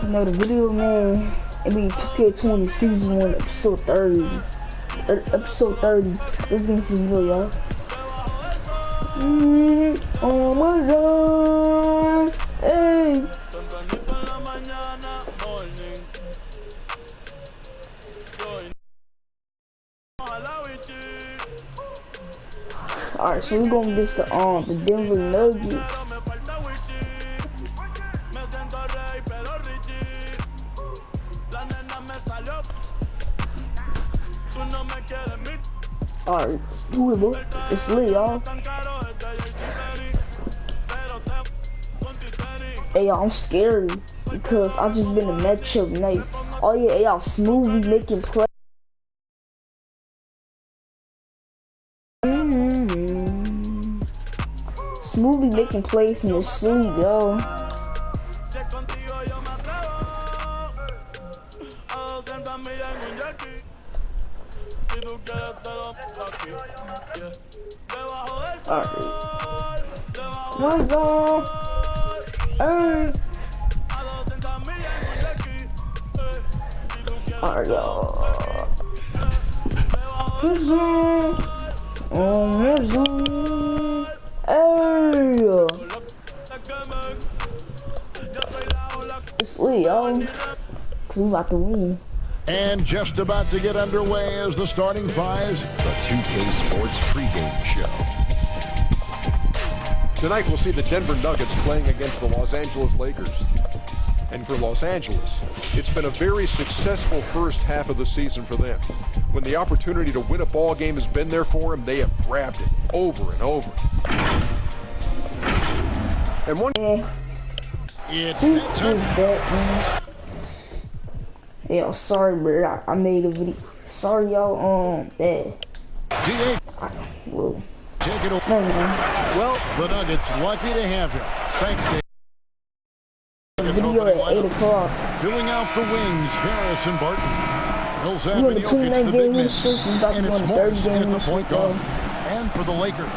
Another video, man. It be 2K20 season 1, episode 30. Episode 30. Let's get into this video, y'all. Oh my god. Hey. Alright, so we're gonna get the Denver Nuggets. Alright, let's do it, bro. It's lit, y'all. Hey, y'all, I'm scared because I've just been a matchup night. Oh yeah, hey, y'all, Smoothie making play. Smoothie making plays in his sleep, yo. Alright. What's up? Hey. Alright, y'all. What's up? What's up? Hey. It's lit, y'all. We about to win. And just about to get underway as the starting fives, the 2K Sports pregame show. Tonight we'll see the Denver Nuggets playing against the Los Angeles Lakers. And for Los Angeles, it's been a very successful first half of the season for them. When the opportunity to win a ball game has been there for them, they have grabbed it over and over. And one... It's that, yo, sorry, bro. I made a video. Sorry, y'all. That. Whoa. Take it over. No. Well, the Nuggets lucky to have him. Thanks to video at 8 o'clock. filling out the wings, Harrison Barton. Millsap You and the Jokic, 29 the game big win men. streak. We about to And go it's on the 30 Morris game at win the streak, point y'all. guard. And for the Lakers,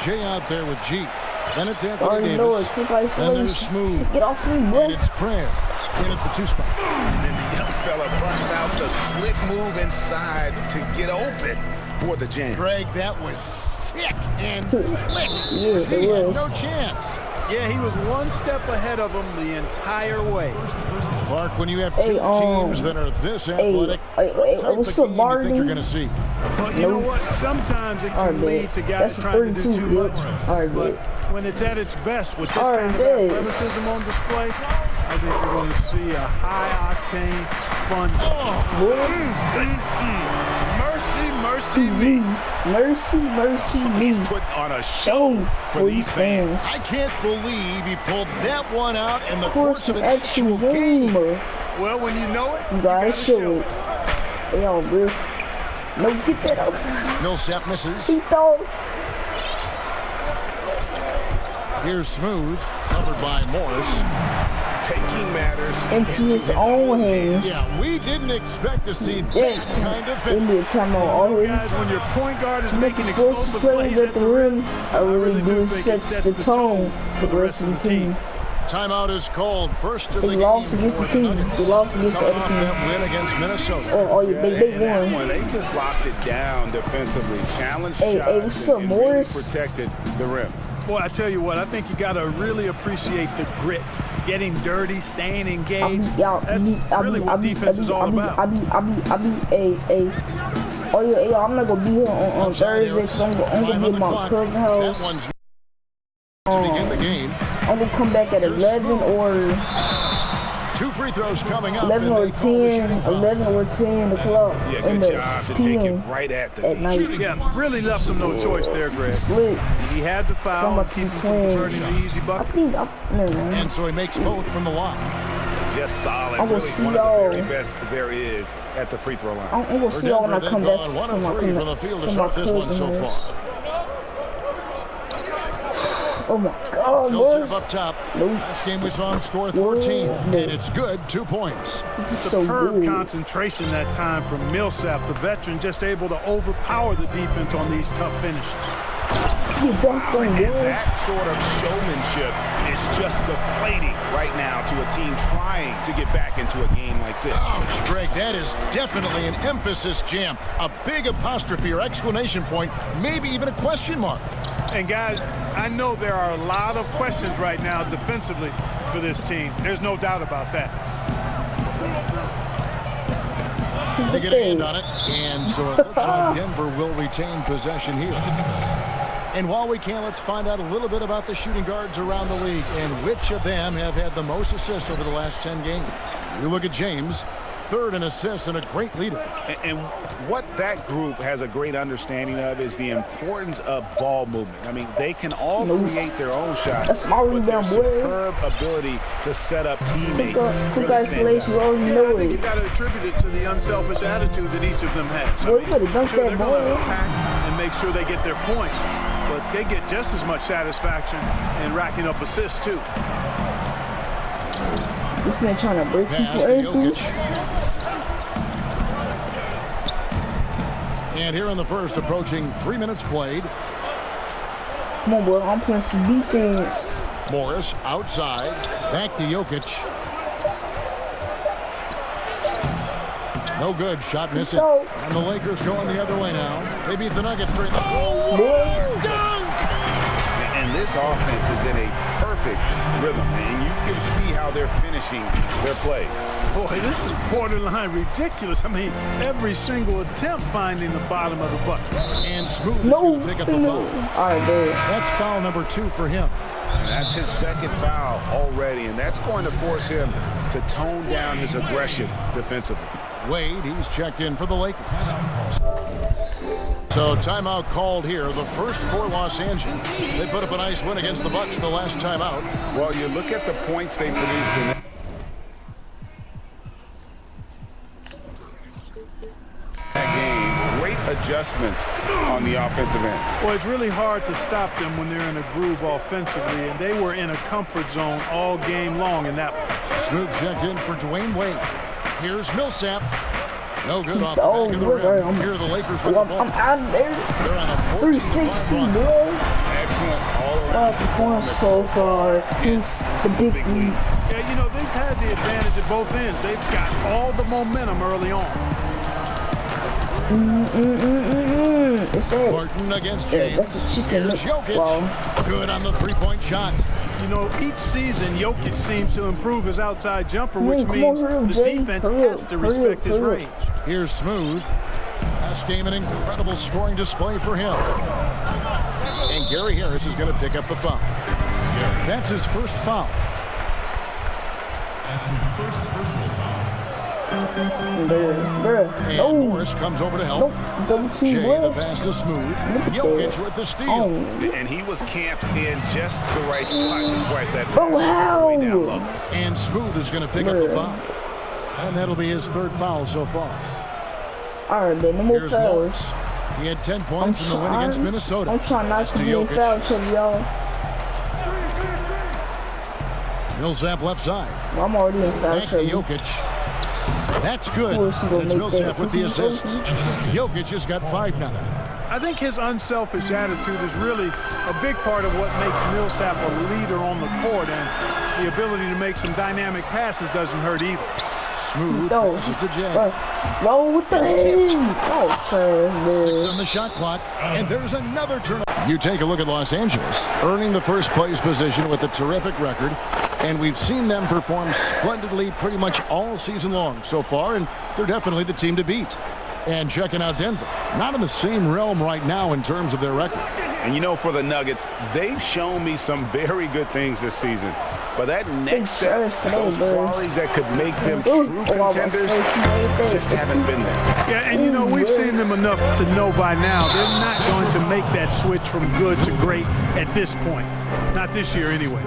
Jay out there with G. Then it's Anthony Already know Davis. it. Quick Then there's isolation. Smooth. Get off me, bro. And it's Prance in at the 2 spot. And then the young fella busts out the slick move inside to get open for the jam. Greg, that was sick and slick. Yeah, it He had was. no chance. Yeah, he was one step ahead of him the entire way. Clark, when you have Hey, two teams that are this athletic, hey, what's the up, game you think Marty? you're going to see? But you know what? Sometimes it Alright, can lead man. to guys That's a trying to do 32, too bitch. much. Alright, But man. when it's at its best with this Alright, kind of man. athleticism on display, I think you're going to see a high-octane, fun. Mercy me. Mercy me. Put on a Show for for these these fans. I can't believe he pulled that one out in the Of course, course of an an actual actual game. gamer. Well, when you know it, You gotta show it. Hey, yo, bro. No, get that up. Millsap misses. He thought. Here's Smooth, covered by Morris. taking matters Into his own hands. Yeah, we didn't expect to see that Yeah, kind of in finish. the time all his Guys, when your point guard is making explosive explosive plays at the rim, I really do think it sets the tone for the rest of the team. Timeout is called. First of the They game lost against for the team. Nuggets. They lost against the Coming other off team. that win against Minnesota. Oh yeah, they won. They just locked it down defensively. Challenged Hey, shots what's up, and really Morris? protected the rim. Boy, I tell you what, I think you got to really appreciate the grit, getting dirty, staying engaged. That's really what defense is all about. I be, hey. Oh yeah, hey, I'm not gonna be here on Thursday because I'm gonna be at my cousin's That house. one's to begin the game. I'm gonna come back at 11 or 2 free throws coming up. 11 and or they call the 10, shooting foul. 11 or 10 o'clock Yeah, in good the job to take it PM right at the at night. Yeah, really left him no choice there, Greg. Slick. He had the foul and keep him from turning the easy I bucket. think man. And so he makes both from the line. just solid. I'm gonna Really see one of the y'all. very best there is at the free throw line. I'm gonna see y'all when I Denver, come they've back gone 1 from of my 3 from the field to start this one so cousin's. far. Oh my God, Millsap boy. up top. Nope. Last game we saw him score 14, and it's good, 2 points. He's so Superb good. concentration that time from Millsap, the veteran, just able to overpower the defense on these tough finishes. That sort of showmanship is just deflating right now to a team trying to get back into a game like this. Oh, Greg, that is definitely an emphasis jam. A big apostrophe or exclamation point, maybe even a question mark. And guys, I know there are a lot of questions right now defensively for this team. There's no doubt about that. They get a hand on it, and so it looks like Denver will retain possession here. And while we can, let's find out a little bit about the shooting guards around the league and which of them have had the most assists over the last 10 games. You look at James, third in assists and a great leader. And what that group has a great understanding of is the importance of ball movement. I mean, they can all create their own shots. That's my rebound, boy. Superb ability to set up teammates. Congratulations, you already know I think you it. got to attribute it to the unselfish attitude that each of them has. Boy, you better dunk Sure, that they're going to ball. attack and make sure they get their points, but they get just as much satisfaction in racking up assists too. This man trying to break Pass people to ankles. Jokic. And here in the first, approaching 3 minutes played. Come on, boy, I'm playing some defense. Morris outside, back to Jokic. No good, shot missing. No. And the Lakers going the other way now. They beat the Nuggets straight. Oh, Boy. dunk! And this offense is in a perfect rhythm, and you can see how they're finishing their play. Boy, this is borderline ridiculous. I mean, every single attempt finding the bottom of the bucket. And Smooth is No. going to pick up the foul. All right, dude. That's foul number 2 for him. And that's his second foul already, and that's going to force him to tone down his aggression defensively. Wade, he's checked in for the Lakers. So timeout called here, the first for Los Angeles. They put up a nice win against the Bucks the last time out. Well, you look at the points they produced in that game. Great adjustments on the offensive end. Well, it's really hard to stop them when they're in a groove offensively, and they were in a comfort zone all game long in that one. Smooth checked in for Dwayne Wade. Here's Millsap. No good off the Oh, back of the rim. I'm Here are the Lakers with the ball. out of there. They're on a 360, 14-point run. boy. Excellent all-around Performance so far. He's the big lead. Yeah, you know, they've had the advantage at both ends. They've got all the momentum early on. It's it. Barton against Yeah, James. that's a chicken. Here's Jokic. Wow. Good on the three-point shot. You know, each season, Jokic seems to improve his outside jumper, Come which on, means hurry, the Jay. defense Hurry has up, to hurry up, respect his hurry up. range. Here's Smooth. Last game, an incredible scoring display for him. And Gary Harris is going to pick up the foul. That's his first foul. And Oh, Morris comes over to help. nope. Double Jay, team, the boy. pass to Smooth. Jokic with the steal. Oh, And he was camped in just the right spot to swipe that oh, how? way down low. And Smooth is going to pick up the foul. And that'll be his third foul so far. All right, then no more Here's fouls. Morris. He had 10 points in the win against Minnesota. I'm trying not to To be in Jokic. foul trouble, y'all. Millsap left side. Well, I'm already in foul Back to trouble. Jokic. That's good. Of course he gonna It's make Millsap that. with the assist. Jokic just got 5 now. I think his unselfish attitude is really a big part of what makes Millsap a leader on the court, and the ability to make some dynamic passes doesn't hurt either. Smooth No. passes to Jay. Roll with the hand. Oh, trash, 6 man. on the shot clock, and there's another turnover. You take a look at Los Angeles, earning the first place position with a terrific record, and we've seen them perform splendidly pretty much all season long so far, and they're definitely the team to beat. And checking out Denver, not in the same realm right now in terms of their record. And you know, for the Nuggets, they've shown me some very good things this season. But that next step, those qualities that could make them true contenders, just haven't been there. Yeah, and you know, we've seen them enough to know by now they're not going to make that switch from good to great at this point. Not this year anyway.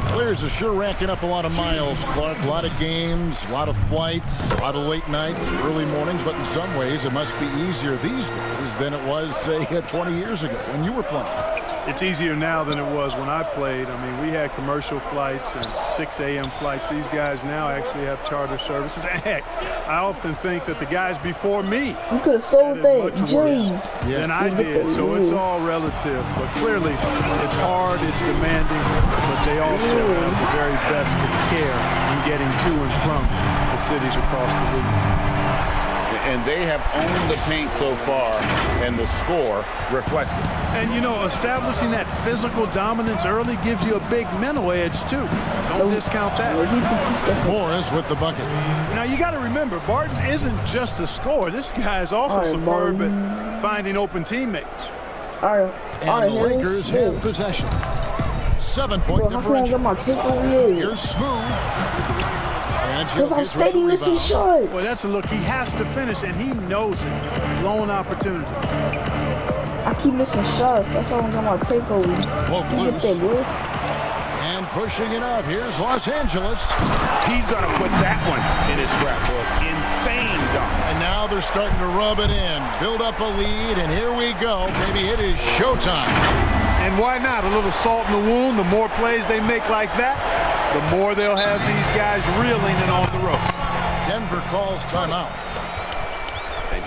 Players are sure racking up a lot of miles, Clark. A lot of games, a lot of flights, a lot of late nights, early mornings. But in some ways, it must be easier these days than it was, say, 20 years ago when you were playing. It's easier now than it was when I played. I mean, we had commercial flights and 6 a.m. flights. These guys now actually have charter services. Heck, I often think that the guys before me you could have stole that than I did. So it's all relative. But clearly, it's hard, it's demanding, but they also have the very best of care in getting to and from the cities across the league. And they have owned the paint so far, and the score reflects it. And, you know, establishing that physical dominance early gives you a big mental edge, too. Don't discount that. Morris with the bucket. Now, you got to remember, Barton isn't just a scorer. This guy is also superb at finding open teammates. And the Lakers have possession. 7-point differential. Here's Smooth. Because I'm steady missing shots. Well, that's a look. He has to finish, and he knows it. Lone opportunity. I keep missing shots. That's why I'm going to takeover. Get that, boy. And pushing it up. Here's Los Angeles. He's going to put that one in his scrapbook. Insane dunk. And now they're starting to rub it in. Build up a lead, and here we go. Maybe it is showtime. And why not? A little salt in the wound. The more plays they make like that, the more they'll have these guys reeling and on the ropes. Denver calls timeout.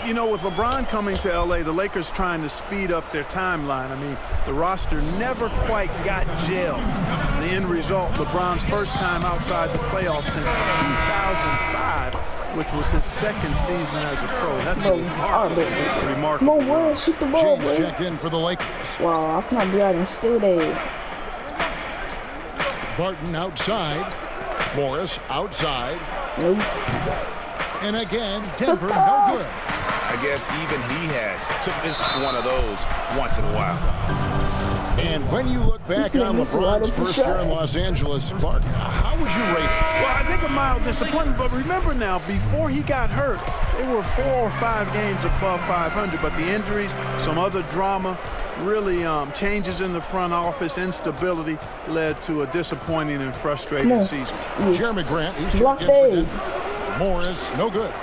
You know, with LeBron coming to L.A., the Lakers trying to speed up their timeline. I mean, the roster never quite got gelled. The end result, LeBron's first time outside the playoffs since 2005, which was his second season as a pro. That's remarkable. Come on, boy, shoot the ball, James checked in for the Lakers. Wow, I cannot be out and still there. Barton outside. Morris outside. Nope. And again, Denver no good. I guess even he has to miss one of those once in a while. And when you look back on LeBron's first year in Los Angeles, Clark, how would you rate it? Well, I think a mild disappointment, but remember now, before he got hurt, they were 4 or 5 games above 500, but the injuries, some other drama, really changes in the front office, instability led to a disappointing and frustrating season. Jeremy Grant, he's checked in for Denver. Morris, no good.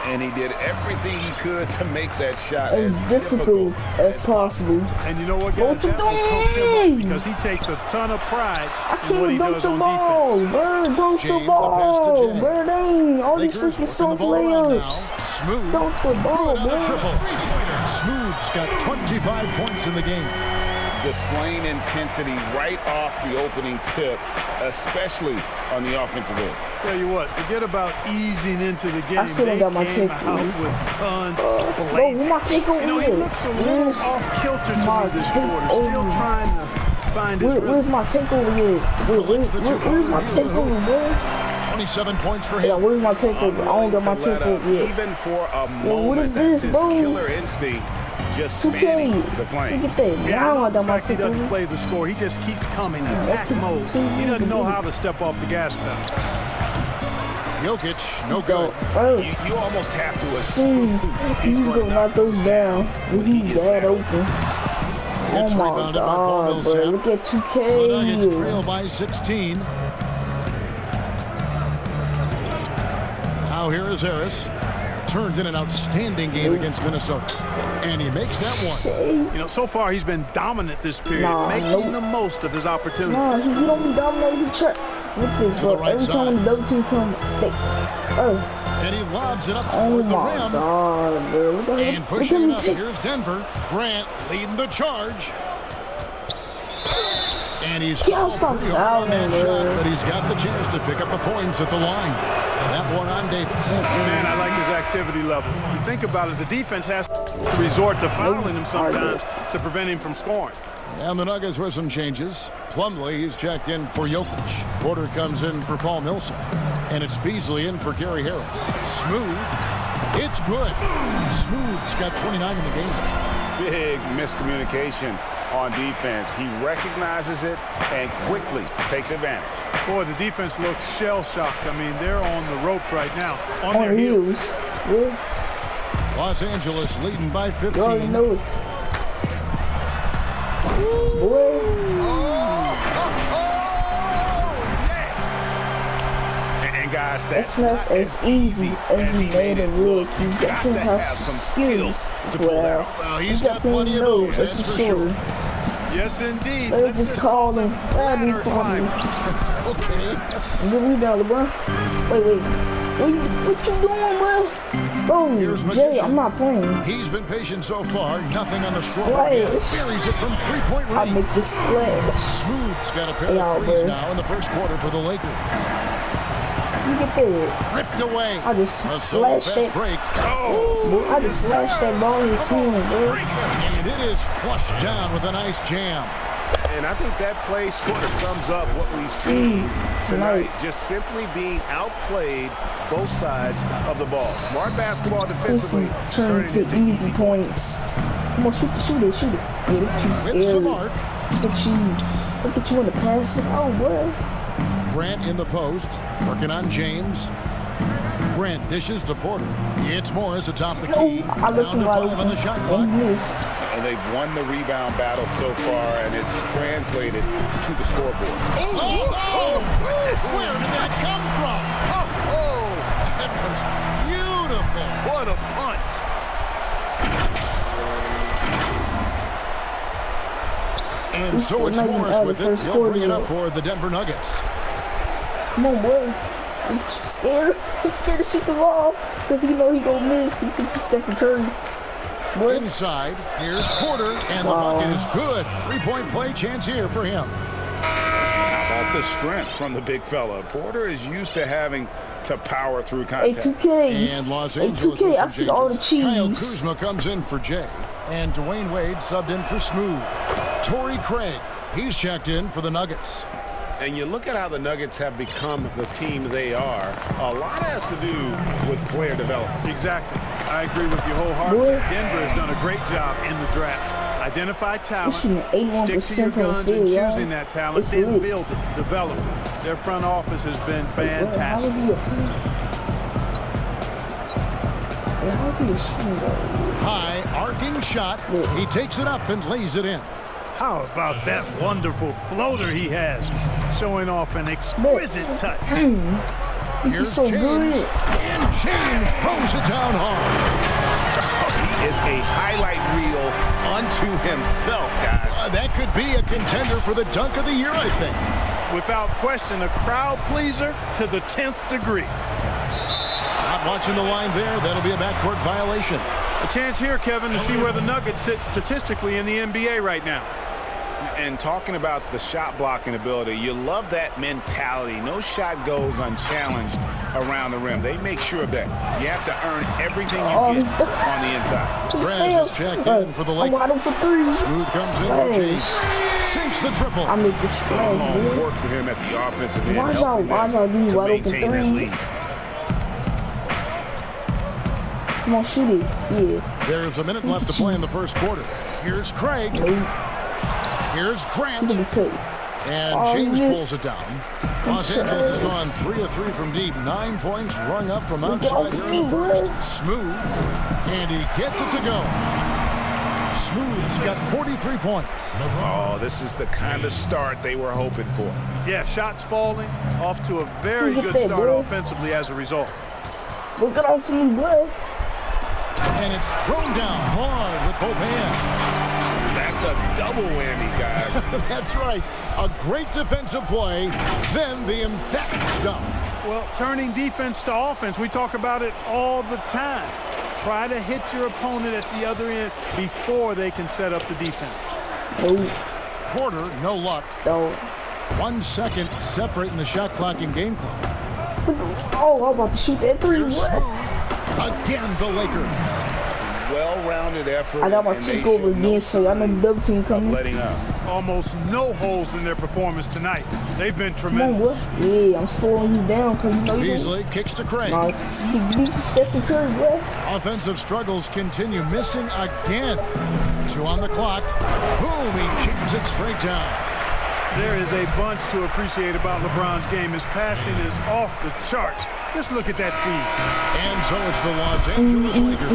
And he did everything he could to make that shot as difficult as possible. And you know what, guys? That will cook him up because he takes a ton of pride in what he does on defense. Bird, dunk the ball. Bird, dang. All these freaking soft layups. Smooth. Dunk the ball, man. Smooth's got 25 points in the game. Displaying intensity right off the opening tip, especially on the offensive end. Tell you what, forget about easing into the game. I still got my take out with tons of my take over he looks a little off kilter to me this quarter. Still trying to find his rhythm. Where's my takeover here? Where's my takeover, boy? 27 points for him. Yeah, where's my takeover? I don't got my takeover yet. Even for a moment, what is this, bro? Killer instinct just 2K. the flame. Look at that. Yeah, I don't my he doesn't play the score. He just keeps coming. Attack mode. He doesn't know how to step off the gas pedal. Jokic, no good. You almost have to assume he's going to knock those down when he's that open. Gets oh my rebounded God, by Paul Millsap. bro. Look at 2K. The Nuggets trail by 16. Now here is Harris. Turned in an outstanding game against Minnesota. And he makes that one. You know, so far he's been dominant this period, making the most of his opportunity. No, he don't be dominating. He try. Look at this, bro. Every time when the double team come, and he lobs it up toward the rim. God, bro. And pushing it up. Here's Denver. Grant leading the charge. And he's fouled pretty hard on that shot, but he's got the chance to pick up the points at the line. That one on Davis. Man, I like his activity level. You think about it, the defense has to resort to fouling him sometimes to prevent him from scoring. And the Nuggets with some changes. Plumlee, he's checked in for Jokic. Porter comes in for Paul Millsap. And it's Beasley in for Gary Harris. Smooth. It's good. Smooth's got 29 in the game. Big miscommunication on defense. He recognizes it and quickly takes advantage. Boy, the defense looks shell-shocked. I mean, they're on the ropes right now. On their heels. Los Angeles leading by 15. You already know it. Boy. guys, that's not as easy as he made it look. You got to have some skills. Well, he's got plenty of those, that's for sure. Yes, indeed. Let's just call him Bradley Climber. Okay. Good rebound, LeBron. Wait. What you doing, bro? Bro, Jay, I'm not playing. He's been patient so far. Nothing on the scoreboard. Buries it from three-point range. I'll make this splash. Smooth's got a pair of threes now in the first quarter for the Lakers. You get that. Ripped away. I just slashed that. Break. I just slashed that ball in his hand, bro. And it is flushed down with a nice jam. And I think that play sort of sums up what we see tonight. Just simply being outplayed both sides of the ball. Smart basketball defensively. Turn to easy points. Come on, shoot it. Yeah, look at you scared. Look at you in the passing. Oh, boy. Grant in the post, working on James. Grant dishes to Porter. It's Morris atop the key. I looked Down to 5 on the shot clock. They've won the rebound battle so far, and it's translated to the scoreboard. Oh, where did that come from? That was beautiful. What a punch. And so it's Morris with it. He'll bring it up for the Denver Nuggets. Come on, boy. I'm scared. He's scared to shoot the ball because he know he gonna miss. He thinks he's Stephen Curry. Boy. Inside, here's Porter, and the bucket is good. Three-point play chance here for him. How about the strength from the big fella? Porter is used to having to power through contact. Hey, 2K. And Los Angeles. Hey, 2K, I see all the cheese. Kyle Kuzma comes in for Jay. And Dwayne Wade subbed in for Smooth. Torrey Craig, he's checked in for the Nuggets. And you look at how the Nuggets have become the team they are, a lot has to do with player development. Exactly. I agree with you wholeheartedly. Denver has done a great job in the draft. Identify talent, stick to your guns in choosing that talent, then build it, develop it. Their front office has been fantastic. How's he shooting though? High, arcing shot. He takes it up and lays it in. How about that wonderful floater he has, showing off an exquisite touch. Here's so James, good. And James throws it down hard. He is a highlight reel unto himself, guys. That could be a contender for the dunk of the year, I think. Without question, a crowd pleaser to the 10th degree. Not watching the line there. That'll be a backcourt violation. A chance here, Kevin, to see where the Nuggets sit statistically in the NBA right now. And talking about the shot blocking ability, you love that mentality. No shot goes unchallenged around the rim. They make sure of that. You have to earn everything you get on the inside. Graz is checked in for the Lakers. Smooth comes in for James. Sinks the triple. I make this flash, work for him at the offensive end. Watch out, these wide open threes. Come on, shoot it. Yeah. There's a minute left to play in the first quarter. Here's Craig. Here's Grant. And James pulls it down. Los Angeles has gone 3 of 3 from deep. 9 points rung up from outside here in the first. Smooth. And he gets it to go. Smooth's got 43 points. Oh, this is the kind of start they were hoping for. Yeah, shots falling. Off to a very good start offensively as a result. Look at off me, boy. And it's thrown down hard with both hands. That's a double whammy, guys. That's right. A great defensive play, then the emphatic dunk. Well, turning defense to offense, we talk about it all the time. Try to hit your opponent at the other end before they can set up the defense. Porter, no luck. 1 second separating the shot clock and game clock. Oh, I'm about to shoot that three. Again, the Lakers. Well-rounded effort. I got my tick over again, so I know the double team coming. Letting up. Almost no holes in their performance tonight. They've been tremendous. Yeah, I'm slowing you down because you know you Beasley kicks to Craig. Stephen Curry, boy. Offensive struggles continue, missing again. 2 on the clock. Boom, he jams it straight down. There is a bunch to appreciate about LeBron's game. His passing is off the charts. Just look at that feed. And so it's the Los Angeles Lakers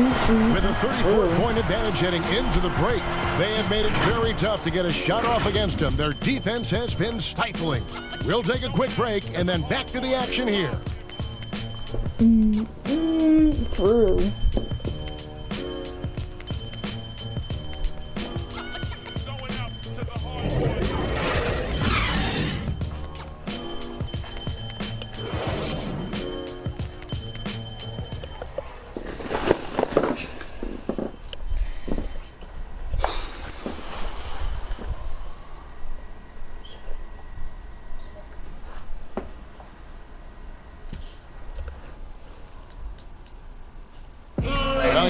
with a 34-point advantage heading into the break. They have made it very tough to get a shot off against him. Their defense has been stifling. We'll take a quick break and then back to the action here. For real.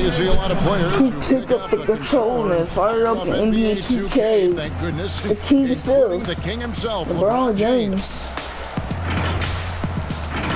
You see a lot of players who pick up the controller and fire up the NBA 2K. Thank goodness. The king himself. The king himself. LeBron James.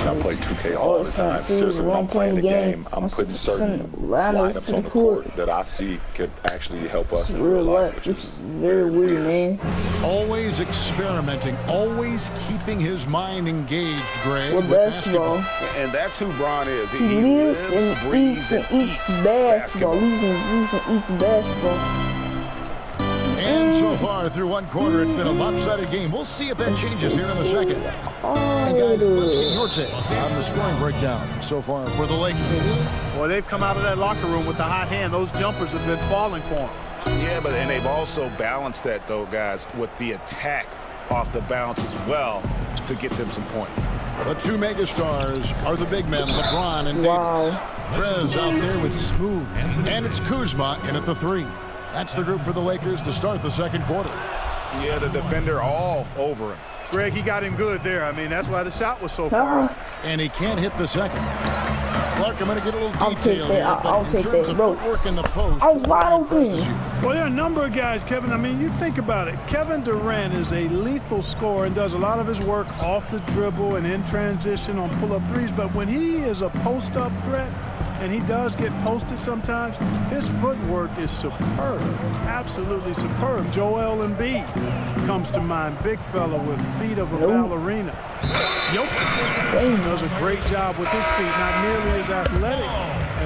I play 2K all the time. Seriously, when I'm playing the game, I'm putting certain lineups on the court that I see could actually help us in real life, which is very weird, man. Always experimenting, always keeping his mind engaged, Greg. With basketball. And that's who Bron is. He lives and eats basketball. Lives and eats basketball. And so far, through one quarter, it's been a lopsided game. We'll see if that changes here in the second. And guys, let's get your take on the scoring breakdown so far for the Lakers. Well, they've come out of that locker room with the hot hand. Those jumpers have been falling for them. Yeah, and they've also balanced that, though, guys, with the attack off the bounce as well to get them some points. The two megastars are the big men, LeBron and Davis. Trez out there with Smooth. And it's Kuzma in at the 3. That's the group for the Lakers to start the second quarter. Yeah, the defender all over him. Greg, he got him good there. I mean, that's why the shot was so far. And he can't hit the second. Clark, I'm going to get a little detail I'll take that. here, I'll take that, bro. Work in the post, I was wide open. Well, there are a number of guys, Kevin. I mean, you think about it. Kevin Durant is a lethal scorer and does a lot of his work off the dribble and in transition on pull-up threes. But when he is a post-up threat, and he does get posted sometimes, his footwork is superb, absolutely superb. Joel Embiid comes to mind, big fella with feet of a ballerina. Jokic does a great job with his feet, not nearly as athletic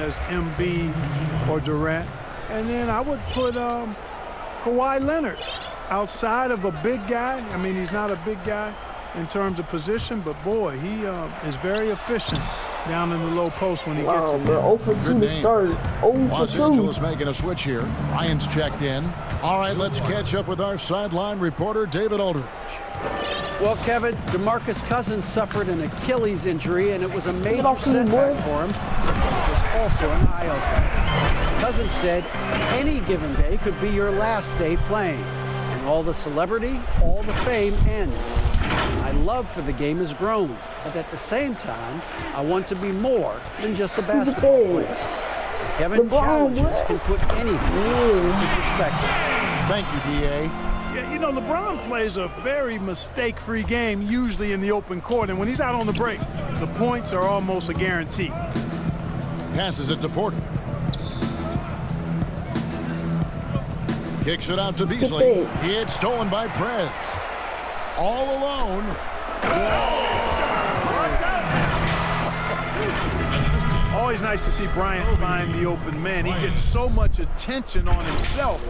as Embiid or Durant. And then I would put Kawhi Leonard outside of a big guy. I mean, he's not a big guy in terms of position, but boy, he is very efficient down in the low post when he gets it. Bro, 0 for 2 to start. 0 for 2. Los Angeles making a switch here. Ryan's checked in. All right, let's catch up with our sideline reporter, David Aldridge. Well, Kevin, DeMarcus Cousins suffered an Achilles injury, and it was a major setback for him. It was also an eye-opener. Cousins said any given day could be your last day playing, and all the celebrity, all the fame ends. My love for the game has grown, but at the same time, I want to be more than just a basketball player. Kevin, challenges can put anything into perspective. Thank you, D.A. Yeah, you know, LeBron plays a very mistake-free game, usually in the open court, and when he's out on the break, the points are almost a guarantee. Passes it to Porter. Kicks it out to Beasley. It's stolen by Prez. All alone. Always nice to see Bryant find the open man. He gets so much attention on himself.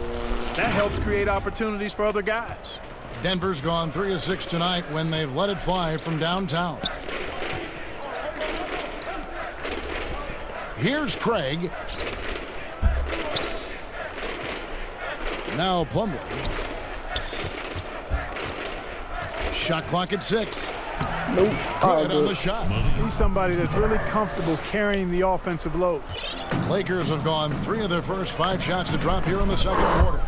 That helps create opportunities for other guys. Denver's gone 3 of 6 tonight when they've let it fly from downtown. Here's Craig. Now Plumlee. Shot clock at 6. Nope. Good on the shot. He's somebody that's really comfortable carrying the offensive load. Lakers have gone 3 of their first 5 shots to drop here in the second quarter.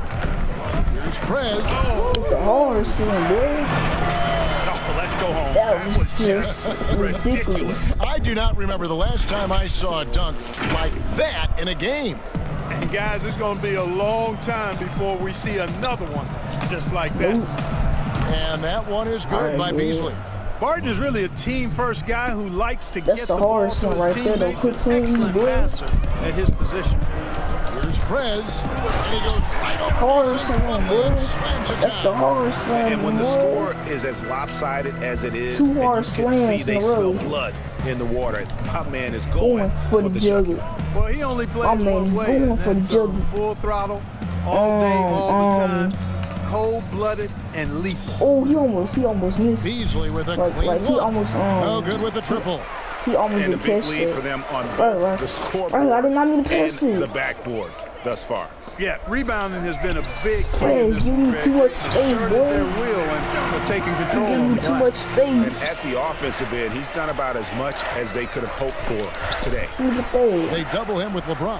Here's Prez. The horse, boy. Let's go home. That was just ridiculous. I do not remember the last time I saw a dunk like that in a game. And guys, it's going to be a long time before we see another one just like that. And that one is good by Beasley. Barton is really a team-first guy who likes to get the ball to his right there, teammates. An excellent passer at his position. Here's Prez, and he goes right over. Horror slam, boy. That's the horror slam. And when the score is as lopsided as it is, 2 hard slams they in a row. smell blood in the water. My man is going for the jugular. Well, he only plays My man one is way. going for the jugular. Full throttle, all day, all the time. Cold-blooded and lethal. Oh, he almost missed. Beasley with a like clean he look. almost No good with the triple. He almost and a did big catch lead that. for them on both the scoreboard I did not mean to and pass it. the backboard thus far. Yeah, rebounding has been a big key Hey, in this you need one, too Greg. much They've space, asserted boy. their will and they're taking control You on give me the too glass. much And at space. the offensive end, he's done about as much as they could have hoped for today. Look at that. They double him with LeBron.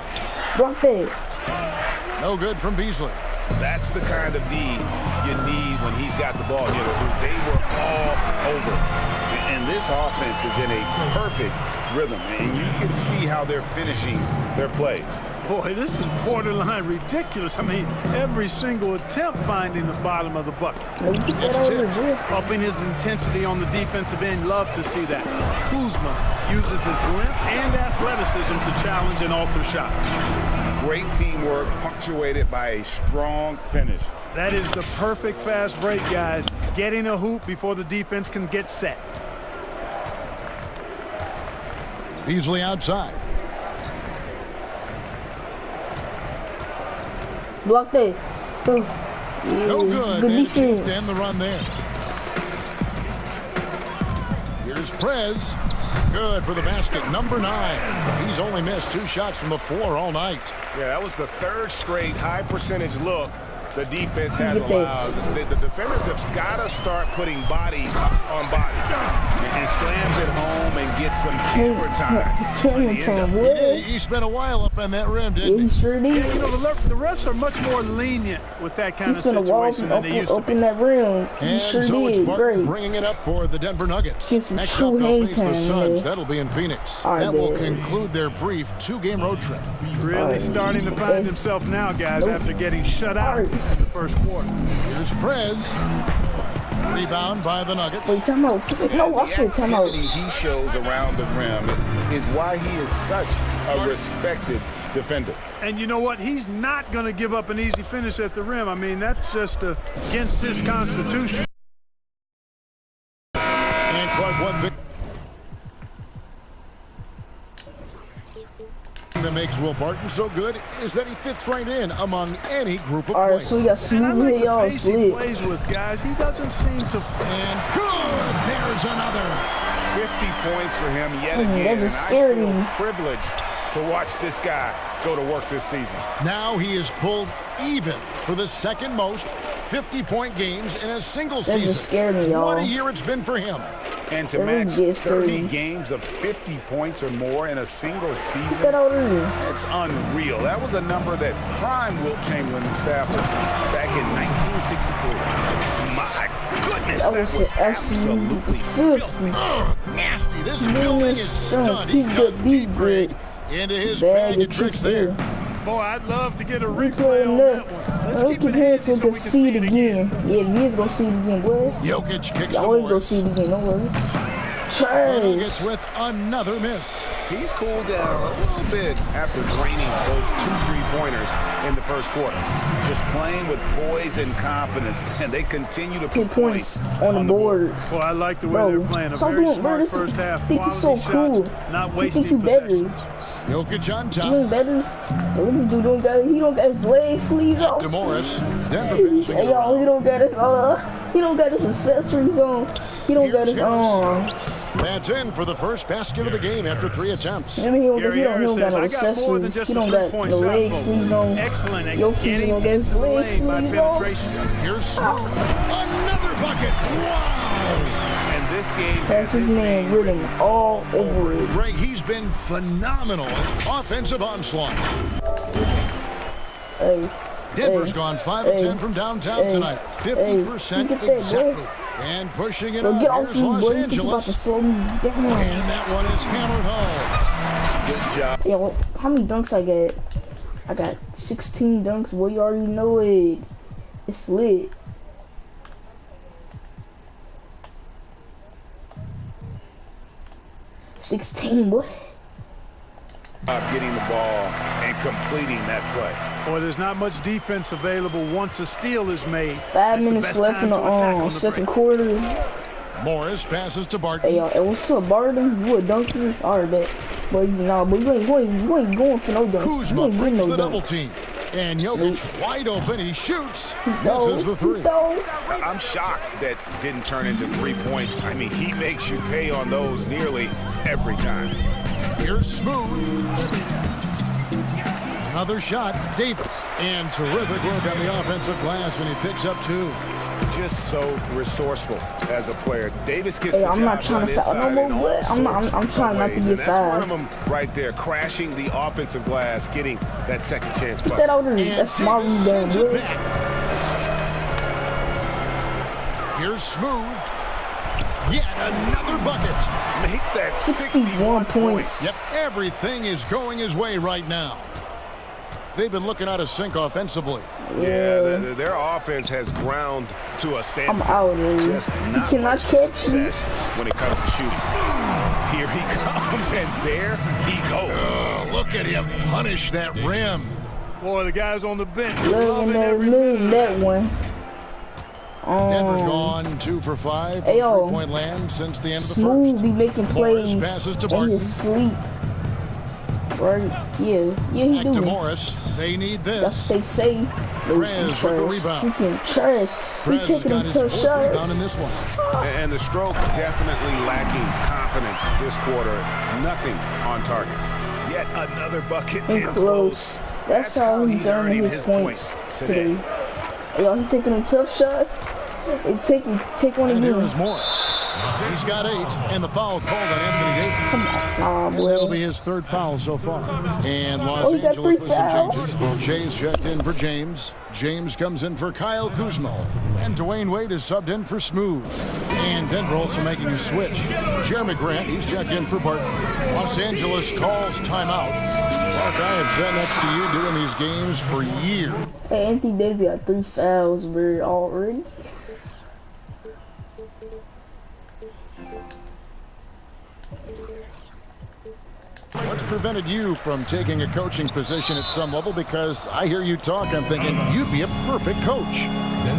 Block that. No good from Beasley. That's the kind of D you need when he's got the ball here. They were all over. And this offense is in a perfect rhythm. And you can see how they're finishing their plays. Boy, this is borderline ridiculous. I mean, every single attempt finding the bottom of the bucket. Now, you get that over there. Upping his intensity on the defensive end. Love to see that. Kuzma uses his length and athleticism to challenge and alter shots. Great teamwork punctuated by a strong finish. That is the perfect fast break, guys. Getting a hoop before the defense can get set. Beasley outside. Block that. Oh. No good. Good They had a chance to end defense. the run there. Here's Prez. Good for the basket. Number 9. He's only missed 2 shots from the floor all night. Yeah, that was the third straight high percentage look the defense has Get that. allowed. The defenders have got to start putting bodies on bodies and slams it home and get some camera time. Camera time, Yeah, what? he spent a while up on that rim, Yeah, didn't he he? sure did. Yeah, you know, the refs are much more lenient with that kind He's of gonna wall situation than they used to open be. that rim. He And sure so it's did. Barton Great. bringing it up for the Denver Nuggets. Get some Next true up, they'll hang face the time, Suns. man. That'll be in Phoenix. All right, That will man. conclude their brief 2-game road trip. Really starting to find himself now, guys, after getting shut out in the first quarter. Here's Prez. Rebound by the Nuggets. Wait, time out. No, I said time out. The activity he shows around the rim is why he is such a respected defender. And you know what? He's not going to give up an easy finish at the rim. I mean, that's just against his constitution. And Clark, one big thing that makes Will Barton so good is that he fits right in among any group of All right, players. so we got And I smooth like here, the y'all pace he slick. plays with, guys. He doesn't seem to... And good! There's another. 50 points for him yet That again. And just I scared feel me. privileged to watch this guy go to work this season. Now he is pulled even for the second most 50-point games in a single That season. just scared me, y'all. What a year it's been for him. And to That really match gets 30 dirty. games of 50 points or more in a single Get that season, out of here. it's unreal. That was a number that prime Wilt Chamberlain established back in 1963. My goodness, That that was was absolutely absolutely filthy. Ugh, nasty. This Man, building this is son, stunned. he He got dug deep, deep, Greg, Greg. into his Bag bag of of tricks tricks there. there. Boy, I'd love to get a Replay replay on enough. that one. Let's Let's keep keep it here handy so we so can we can see it again. again. Yeah, we is gonna see it again, boy. Jokic kicks Y'all to always gonna Morris. see it again, don't worry. The Trash. Nuggets with another miss. He's cooled down a little bit after draining those 2 3-pointers in the first quarter. Just playing with poise and confidence, and they continue to Two put points on the board. Boy, I like the way Bro, they're playing. A stop very doing- bro, smart this- first half. think he's so Quality cool. shots, not You think wasting you better. possessions. Jokic on You top. doing better? Look, this dude don't got, he don't got his leg sleeves To on. Morris. Denver finishing Hey, it y'all, he around. don't got his accessories on. He don't got his That's in for the first basket of the game after 3 attempts. I mean, he don't Gary got Harris no says, I got more than accessories. just He a don't got three-point no shot. leg Vote. sleeves on. Excellent at Jokic getting don't got his into the leg lane by sleeves on. penetration. Here's Snoop. Another bucket. Wow. And this game That's his man Rhythm all over it. Greg, he's been phenomenal in offensive onslaught. Hey, Denver's hey, gone 5 of hey, 10 from downtown hey, tonight. 50% hey, look at that, exactly. boy. And pushing it bro, get on. off Here's me, Los boy. You think you about to Angeles. slow me down. And that one is hammered home. good job. Yeah, well, how many dunks I got? I got 16 dunks, boy. You already know it. It's lit. boy. Getting the ball and completing that play. Boy, there's not much defense available once a steal is made. 5 That's the minutes best left time in the to attack on the second break. quarter. Morris passes to Hey, Barton. y'all, hey, what's up, Barton? You a dunker? Alright, bet. But nah, but you ain't going for no dunks. You Kuzma ain't getting brings no the double dunks. team. And Jokic wide open. He shoots. Misses the three. I'm shocked that didn't turn into 3 points. I mean, he makes you pay on those nearly every time. Here's Smooth. Another shot. Davis. And terrific work on the offensive glass, and he picks up 2. Just so resourceful as a player. Davis gets the I'm not trying to foul no more, but I'm trying not to get fouled. That's one of them right there, crashing the offensive glass, getting that second chance. Get that out of there. That's my rebound, boy. Here's Smooth. Yet another bucket. Make that 61 points. Yep, everything is going his way right now. They've been looking out of sync offensively. Yeah, their offense has ground to a standstill. I'm out of here. You cannot catch me. When it comes to shooting. Here he comes, and there he goes. Oh, look at him punish that rim. Boy, the guys on the bench loving every move that one. Denver's gone 2 for 5 from three-point land since the end of the first. Smooth be making plays passes to in his sleep. Right? Yeah, he back do. to Morris. They need this. That's what they say. Perez with the rebound. Freaking trash. He taking them tough shots. In this one. And the stroke definitely lacking confidence this quarter. Nothing on target. Yet another bucket and close. That's how he's earning his points today. Yo, he taking them tough shots. Take one and again. Here is Morris. He's got 8, and the foul called on Anthony Davis. Come on, boy. That'll be his 3rd foul so far. And Los Angeles with some changes. Jay's checked in for James. James comes in for Kyle Kuzma. And Dwayne Wade is subbed in for Smooth. And Denver also making a switch. Jeremy Grant, he's checked in for Barton. Los Angeles calls timeout. Mark, I have sat next to you doing these games for years. Hey, Anthony Davis got 3 fouls, bro, already. What's prevented you from taking a coaching position at some level? Because I hear you talk, I'm thinking you'd be a perfect coach.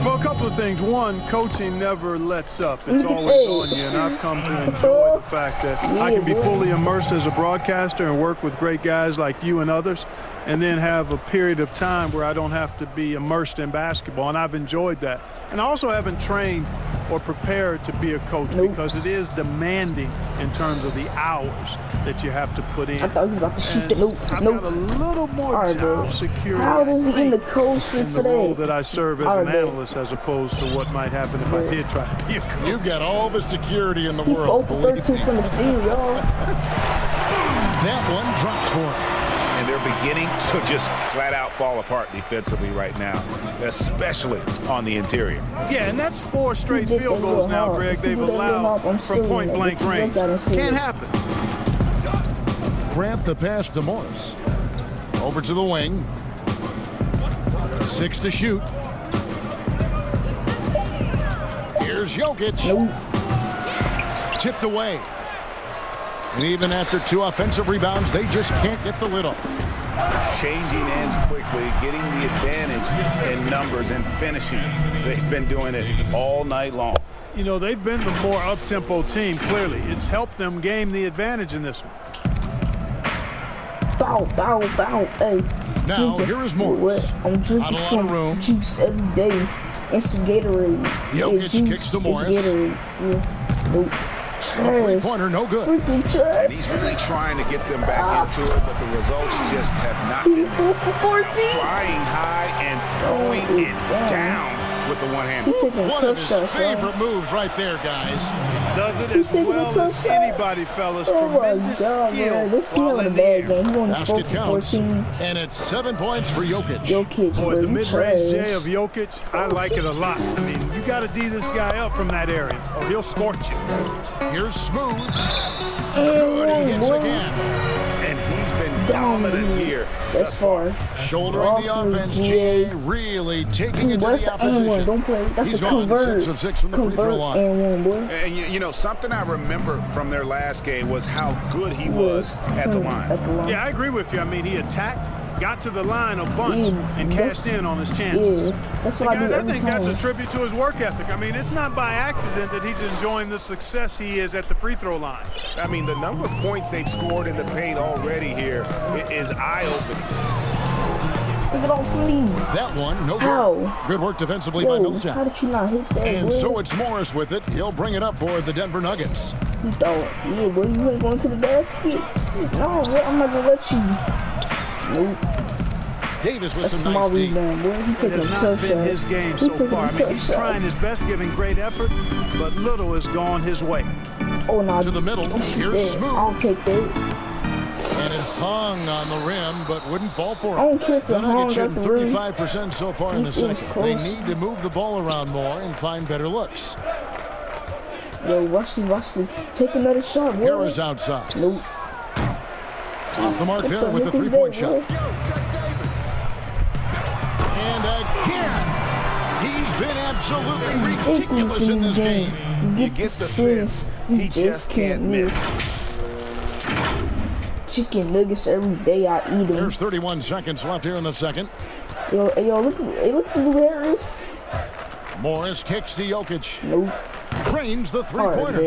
Well, a couple of things. One, coaching never lets up. It's always on you, and I've come to enjoy the fact that I can be fully immersed as a broadcaster and work with great guys like you and others, and then have a period of time where I don't have to be immersed in basketball, and I've enjoyed that. And I also haven't trained or prepared to be a coach because it is demanding in terms of the hours that you have to put in. I thought he was about to shoot the I've got a little more job security. How does he in the coach in the role that I serve as an analyst as opposed to what might happen if I did try to be a coach. You got all the security in the He world. 4 for 13 from the field, y'all. That one drops for him. And they're beginning to just flat out fall apart defensively right now, especially on the interior. Yeah, and that's 4 straight field goals now, Greg, they've allowed from point-blank range. Can't happen. Grant the pass to Morris. Over to the wing. 6 to shoot. Here's Jokic. Tipped away. And even after 2 offensive rebounds, they just can't get the lid off. Changing ends quickly, getting the advantage in numbers and finishing. They've been doing it all night long. You know, they've been the more up-tempo team, clearly. It's helped them gain the advantage in this one. Bow. Hey. Now, here is Morris. I'm drinking some juice every day. And some Gatorade. Jokic kicks to Morris. Gatorade. Yeah. Nope. A three-pointer, no good. And he's really trying to get them back into it, but the results just have not been flying high and throwing it down with the one-hander. One of his favorite moves right there, guys. Does it as well as anybody, fellas. Tremendous skill. This is a bad game. He only 4 Basket for counts. 14. And it's 7 points for Jokic. Boy, the mid-range J of Jokic, I like it a lot. I mean, you got to D this guy up from that area, or he'll scorch you. Here's Smooth. Good, he hits again. And he's been dominant here. That's far. Shouldering the offense, Jay really taking it to the opposition. Don't play. That's He's a gone convert. 6 of 6 from the free throw line. And 1, boy. And you know, something I remember from their last game was how good he was at the line. Yeah, I agree with you. I mean, he attacked, got to the line a bunch, and cashed in on his chances. Yeah, that's what guys, I do I think every that's a time. tribute to his work ethic. I mean, it's not by accident that he's enjoying the success he is at the free throw line. I mean, the number of points they've scored in the paint already here is eye-opening. Get off me. That one, no How? good. Good work defensively Yo, by Millsap. How did you not hit that? And boy? so it's Morris with it. He'll bring it up for the Denver Nuggets. You thought, yeah, boy, you ain't going to the basket. No, boy, I'm not gonna let you. Nope. Davis with That's some small nice D. rebound, boy. He It taking has them not tough been shots. his game He so taking far. I them mean, tough he's trying his shots. best, giving great effort, but little has gone his way. Oh, no. To the middle. Don't shoot Here's that. Smooth. I'll take that. And it hung on the rim, but wouldn't fall for I him. don't care if The it hung Nuggets at shooting the rim. 35% so far in the This is second. They close. need to move the ball around more and find better looks. Yo, watch this. Take another shot, boy. Harris outside. Nope. Off the mark What there the with the heck is three-point that, shot. boy? And again, he's been absolutely Ridiculous ridiculous in this game. You get the sense. You just can't miss. Chicken nuggets every day I eat them. There's 31 seconds left here in the second. Yo, look at this Harris. Morris kicks to Jokic. Nope. Drains the three-pointer.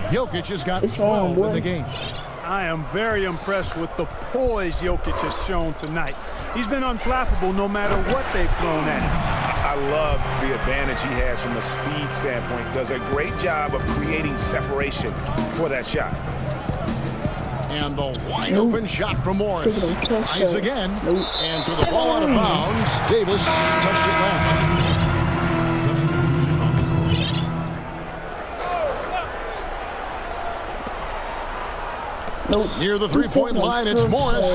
Jokic has got It's on, 12 in boy. the game. I am very impressed with the poise Jokic has shown tonight. He's been unflappable no matter what they've thrown at him. I love the advantage he has from a speed standpoint. Does a great job of creating separation for that shot. And the wide open shot from Morris. Taking them tough Eyes shots. again. Nope. And for the ball out of bounds, Davis touched it left. Nope. Near the three-point line, it's Morris.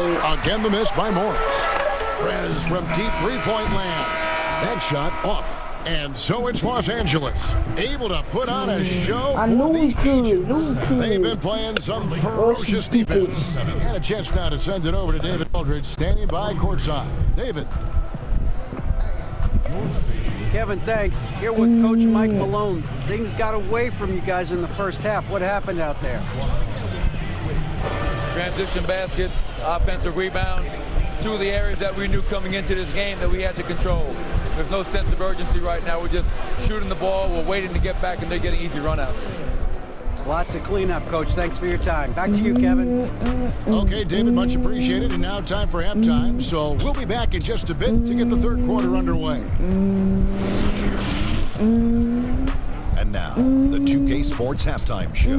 Again, the miss by Morris. Perez from deep three-point land. That shot off. And so it's Los Angeles, able to put on a show I for knew the he could. ages. They've been playing some ferocious defense. And a chance now to send it over to David Aldridge, standing by courtside. David. Kevin, thanks. Here with Coach Mike Malone. Things got away from you guys in the first half. What happened out there? Transition baskets, offensive rebounds, two of the areas that we knew coming into this game that we had to control. There's no sense of urgency right now. We're just shooting the ball. We're waiting to get back, and they're getting easy runouts. Lots of cleanup, Coach. Thanks for your time. Back to you, Kevin. Okay, David, much appreciated. And now time for halftime. So we'll be back in just a bit to get the third quarter underway. And now, the 2K Sports Halftime Show.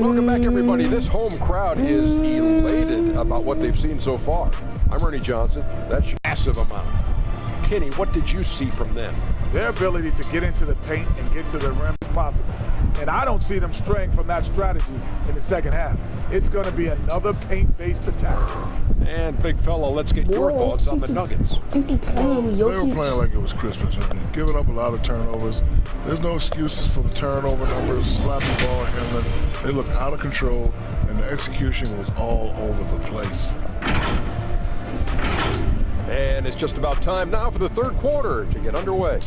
Welcome back, everybody. This home crowd is elated about what they've seen so far. I'm Ernie Johnson. That's a massive amount. Kenny, what did you see from them? Their ability to get into the paint and get to the rim is possible. And I don't see them straying from that strategy in the second half. It's going to be another paint-based attack. And big fella, let's get your thoughts on the Nuggets. They were playing like it was Christmas, and giving up a lot of turnovers. There's no excuses for the turnover numbers, sloppy ball handling. They looked out of control, and the execution was all over the place. And it's just about time now for the third quarter to get underway.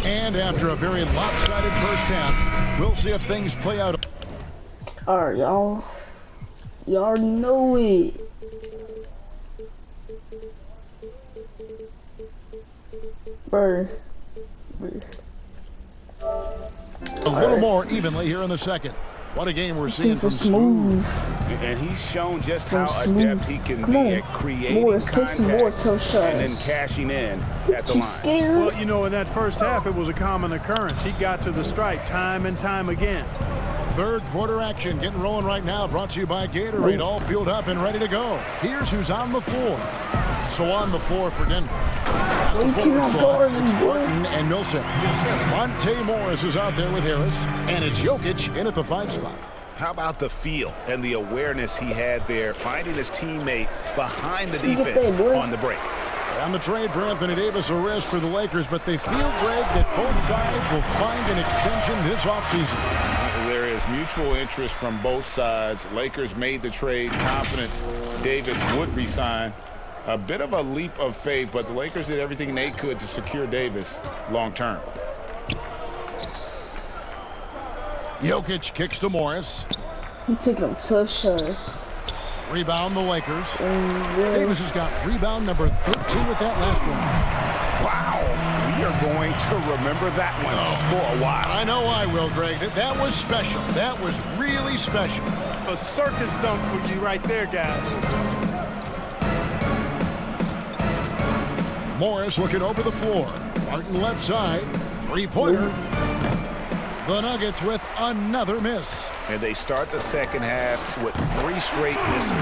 And after a very lopsided first half, we'll see if things play out. All right, y'all. You already know it. Bird. A little more evenly here in the second. What a game we're seeing from Smooth. And he's shown just how Smooth. adept he can Come be on. at creating Morris, take some more contact toe shots. and then cashing in at the You line. scared? Well, you know, in that first half, it was a common occurrence. He got to the strike time and time again. third quarter action getting rolling right now. Brought to you by Gatorade. All fueled up and ready to go. Here's who's on the floor. So on the floor for Denver. Barton and Millsap. Monte Morris is out there with Harris. And it's Jokic in at the 5 spot. How about the feel and the awareness he had there, finding his teammate behind the defense on the break. On the trade for Anthony Davis, a risk for the Lakers, but they feel, Greg, that both sides will find an extension this offseason. There is mutual interest from both sides. Lakers made the trade confident Davis would resign. A bit of a leap of faith, but the Lakers did everything they could to secure Davis long term. Jokic kicks to Morris. He taking them tough shots. Rebound the Lakers. Davis has got rebound number 13 with that last one. Wow. We are going to remember that one for a while. I know I will, Greg. That was special. That was really special. A circus dunk for you right there, guys. Morris looking over the floor. Martin left side. Three-pointer. The Nuggets with another miss. And they start the second half with 3 straight misses.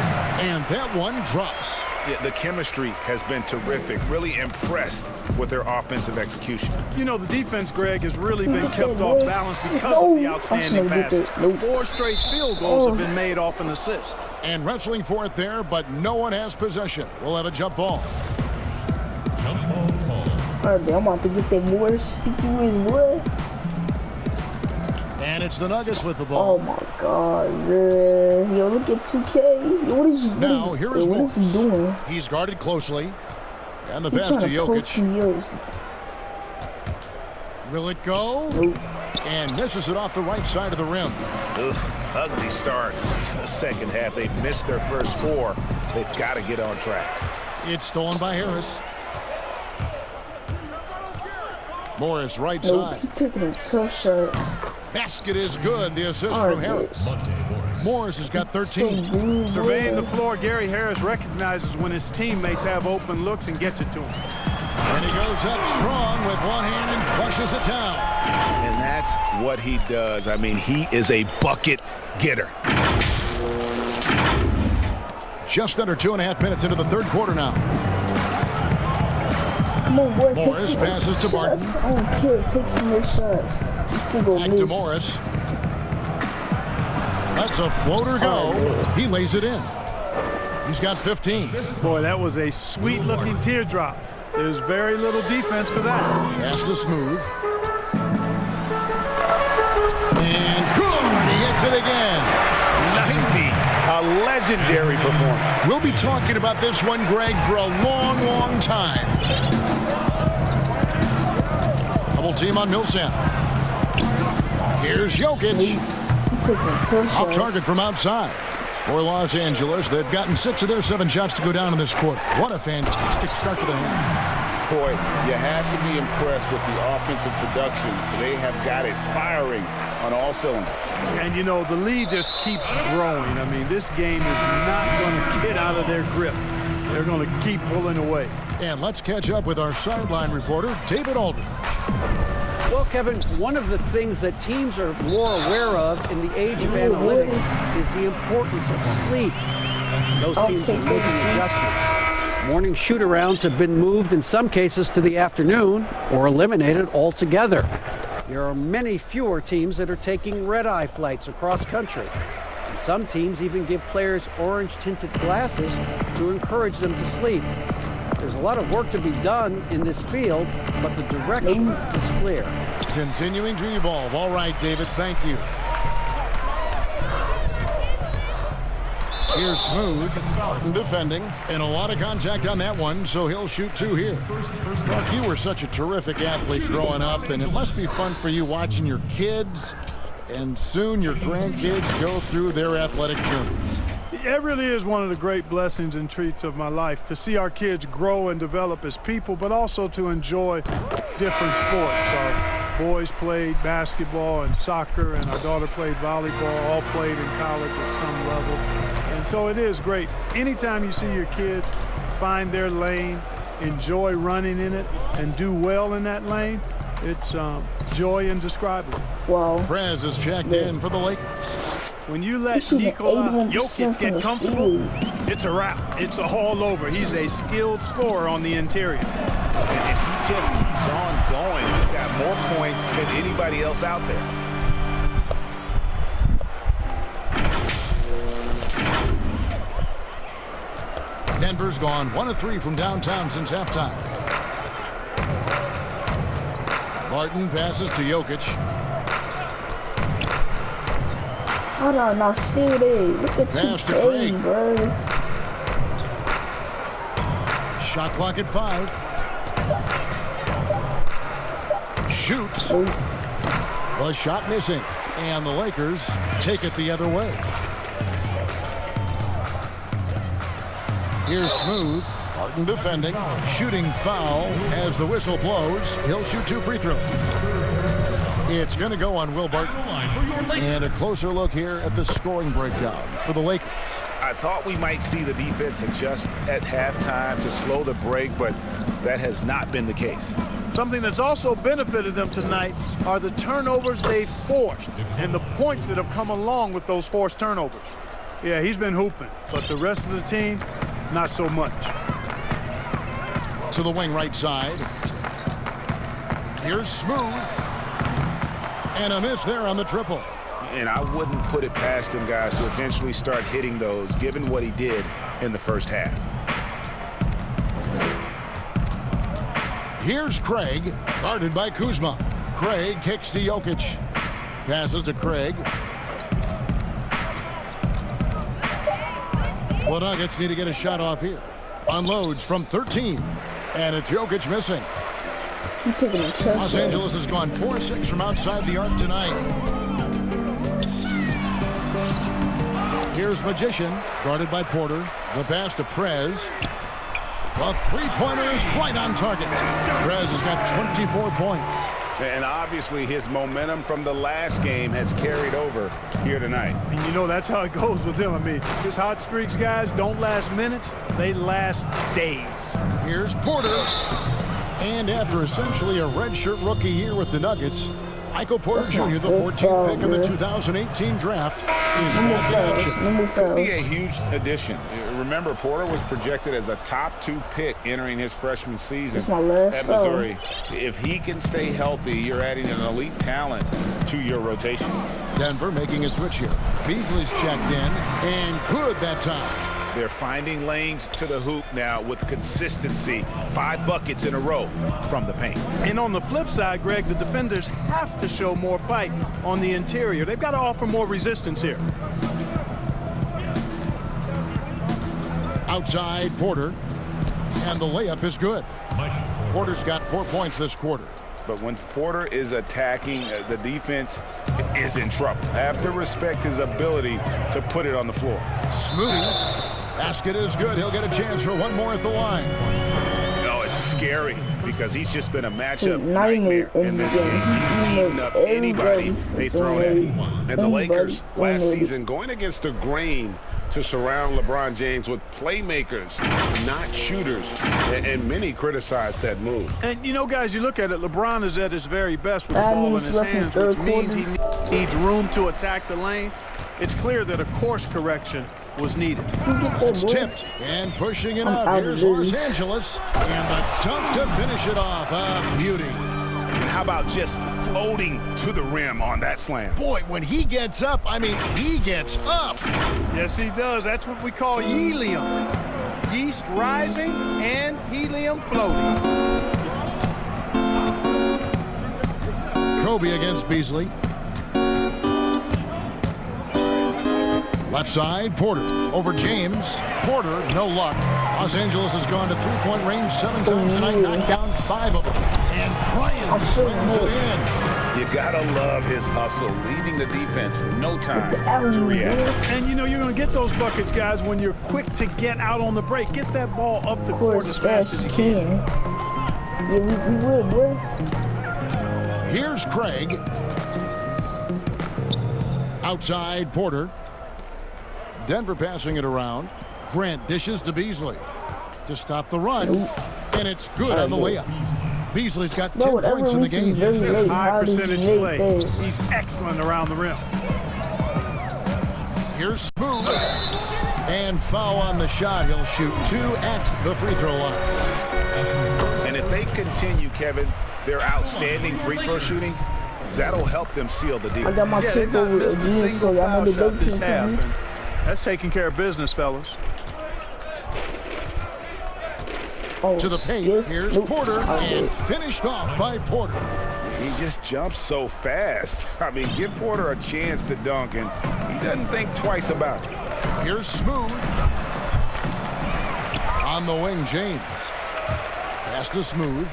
And that one drops. Yeah, the chemistry has been terrific. Really impressed with their offensive execution. You know, the defense, Greg, has really been kept off balance because of the outstanding passes. 4 straight field goals have been made off an assist. And wrestling for it there, but no one has possession. We'll have a jump ball. Alright, I'm about to get that Morris. And it's the Nuggets with the ball. Oh my God, man. Yo, look at 2K. Yo, what is he doing? He's guarded closely. And the pass to Jokic. Will it go? Nope. And misses it off the right side of the rim. Ugh, ugly start. The second half, they missed their first 4. They've got to get on track. It's stolen by Harris. Morris right side. He's taking them tough shots. Basket is good. The assist from Harris. Morris has got 13. Surveying the floor, Gary Harris recognizes when his teammates have open looks and gets it to him. And he goes up strong with one hand and flushes it down. And that's what he does. I mean, he is a bucket getter. Just under 2.5 minutes into the third quarter now. Come on, boy, Morris passes to Barton. I don't care. Take some more shots. Back to Morris. That's a floater go. He lays it in. He's got 15. Boy, that was a sweet-looking teardrop. There's very little defense for that. Has to smooth. And good. He gets it again. 90. A legendary performance. We'll be talking about this one, Greg, for a long, long time. Double team on Millsap. Here's Jokic. Off target from outside. For Los Angeles, they've gotten 6 of their 7 shots to go down in this quarter. What a fantastic start to the half. Boy, you have to be impressed with the offensive production. They have got it firing on all cylinders. And, you know, the lead just keeps growing. I mean, this game is not going to get out of their grip. They're going to keep pulling away. And let's catch up with our sideline reporter, David Aldridge. Well, Kevin, one of the things that teams are more aware of in the age of analytics is the importance of sleep. Those teams are making adjustments. Morning shoot-arounds have been moved in some cases to the afternoon or eliminated altogether. There are many fewer teams that are taking red-eye flights across country. And some teams even give players orange-tinted glasses to encourage them to sleep. There's a lot of work to be done in this field, but the direction is clear. Continuing to evolve. All right, David, thank you. Here's Smooth. Defending. And a lot of contact on that one, so he'll shoot 2 here. Look, you were such a terrific athlete growing up, and it must be fun for you watching your kids and soon your grandkids go through their athletic journeys. It really is one of the great blessings and treats of my life to see our kids grow and develop as people, but also to enjoy different sports. Our boys played basketball and soccer, and our daughter played volleyball, all played in college at some level. And so it is great. Anytime you see your kids find their lane, enjoy running in it, and do well in that lane, it's joy indescribable. Wow. Prez is checked in for the Lakers. When you let Nikola Jokic get comfortable, it's a wrap. It's all over. He's a skilled scorer on the interior. And if he just keeps on going, he's got more points than anybody else out there. Denver's gone 1 of 3 from downtown since halftime. Barton passes to Jokic. Hold on, now still there. Look at 2K, bro. Shot clock at 5. Shoots. The shot missing. And the Lakers take it the other way. Here's Smooth. Martin defending. Shooting foul as the whistle blows. He'll shoot 2 free throws. It's going to go on Will Barton. And a closer look here at the scoring breakdown for the Lakers. I thought we might see the defense adjust at halftime to slow the break, but that has not been the case. Something that's also benefited them tonight are the turnovers they've forced and the points that have come along with those forced turnovers. Yeah, he's been hooping, but the rest of the team, not so much. To the wing right side. Here's Smooth. And a miss there on the triple. And I wouldn't put it past him, guys, to eventually start hitting those, given what he did in the first half. Here's Craig, guarded by Kuzma. Craig kicks to Jokic. Passes to Craig. Well, Nuggets need to get a shot off here. Unloads from 13. And it's Jokic missing. Los Angeles has gone 4-6 from outside the arc tonight. Here's Magician, guarded by Porter. The pass to Prez. The three-pointer is right on target. Prez has got 24 points. And obviously his momentum from the last game has carried over here tonight. And you know that's how it goes with him. I mean, his hot streaks, guys, don't last minutes. They last days. Here's Porter. And after essentially a redshirt rookie year with the Nuggets, Michael Porter Jr., the 14th pick in the 2018 draft, is back in action. Could be a huge addition. Remember, Porter was projected as a top 2 pick entering his freshman season at Missouri. If he can stay healthy, you're adding an elite talent to your rotation. Denver making a switch here. Beasley's checked in, and good that time. They're finding lanes to the hoop now with consistency. 5 buckets in a row from the paint. And on the flip side, Greg, the defenders have to show more fight on the interior. They've got to offer more resistance here. Outside Porter, and the layup is good. Porter's got 4 points this quarter. But when Porter is attacking, the defense is in trouble. Have to respect his ability to put it on the floor. Smooth. Basket is good. He'll get a chance for one more at the line. No, it's scary because he's just been a matchup nightmare in this game. He's eating up anybody they throw at him. And the Lakers last season going against the grain to surround LeBron James with playmakers, not shooters, and many criticized that move. And you know, guys, you look at it, LeBron is at his very best with the ball in his hands, which means he needs room to attack the lane. It's clear that a course correction was needed. It's tipped and pushing it up. Here's Los Angeles, and the dunk to finish it off. A beauty. And how about just floating to the rim on that slam? Boy, when he gets up, I mean, he gets up. Yes, he does. That's what we call helium. Yeast rising and helium floating. Kobe against Beasley. Left side, Porter over James. Porter, no luck. Los Angeles has gone to three-point range 7 times tonight, knocked down 5 of them. And Bryant slams it in. You gotta love his hustle, leaving the defense no time to react. And you know you're gonna get those buckets, guys, when you're quick to get out on the break. Get that ball up the court as fast as you can. Yeah, we would, boy. Here's Craig. Outside, Porter. Denver passing it around. Grant dishes to Beasley to stop the run, and it's good on the layup. Beasley's got 10 points in the game. High percentage play. He's excellent around the rim. Here's Smooth, and foul on the shot. He'll shoot 2 at the free throw line. And if they continue, Kevin, their outstanding free throw shooting, that'll help them seal the deal. I got my tip over again, so y'all know the big team coming. That's taking care of business, fellas. To the paint, here's Porter, and finished off by Porter. He just jumps so fast. I mean, give Porter a chance to dunk, and he doesn't think twice about it. Here's Smooth. On the wing, James. Pass to Smooth.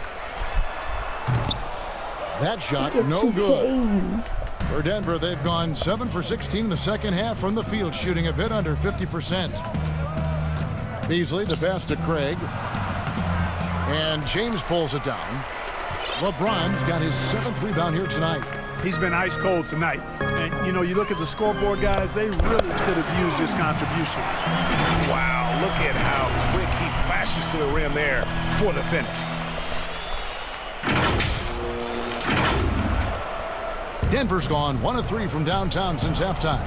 That shot, no good. For Denver, they've gone 7 for 16 in the second half from the field, shooting a bit under 50%. Beasley, the pass to Craig. And James pulls it down. LeBron's got his 7th rebound here tonight. He's been ice cold tonight. And, you know, you look at the scoreboard, guys, they really could have used his contribution. Wow, look at how quick he flashes to the rim there for the finish. Denver's gone 1 of 3 from downtown since halftime.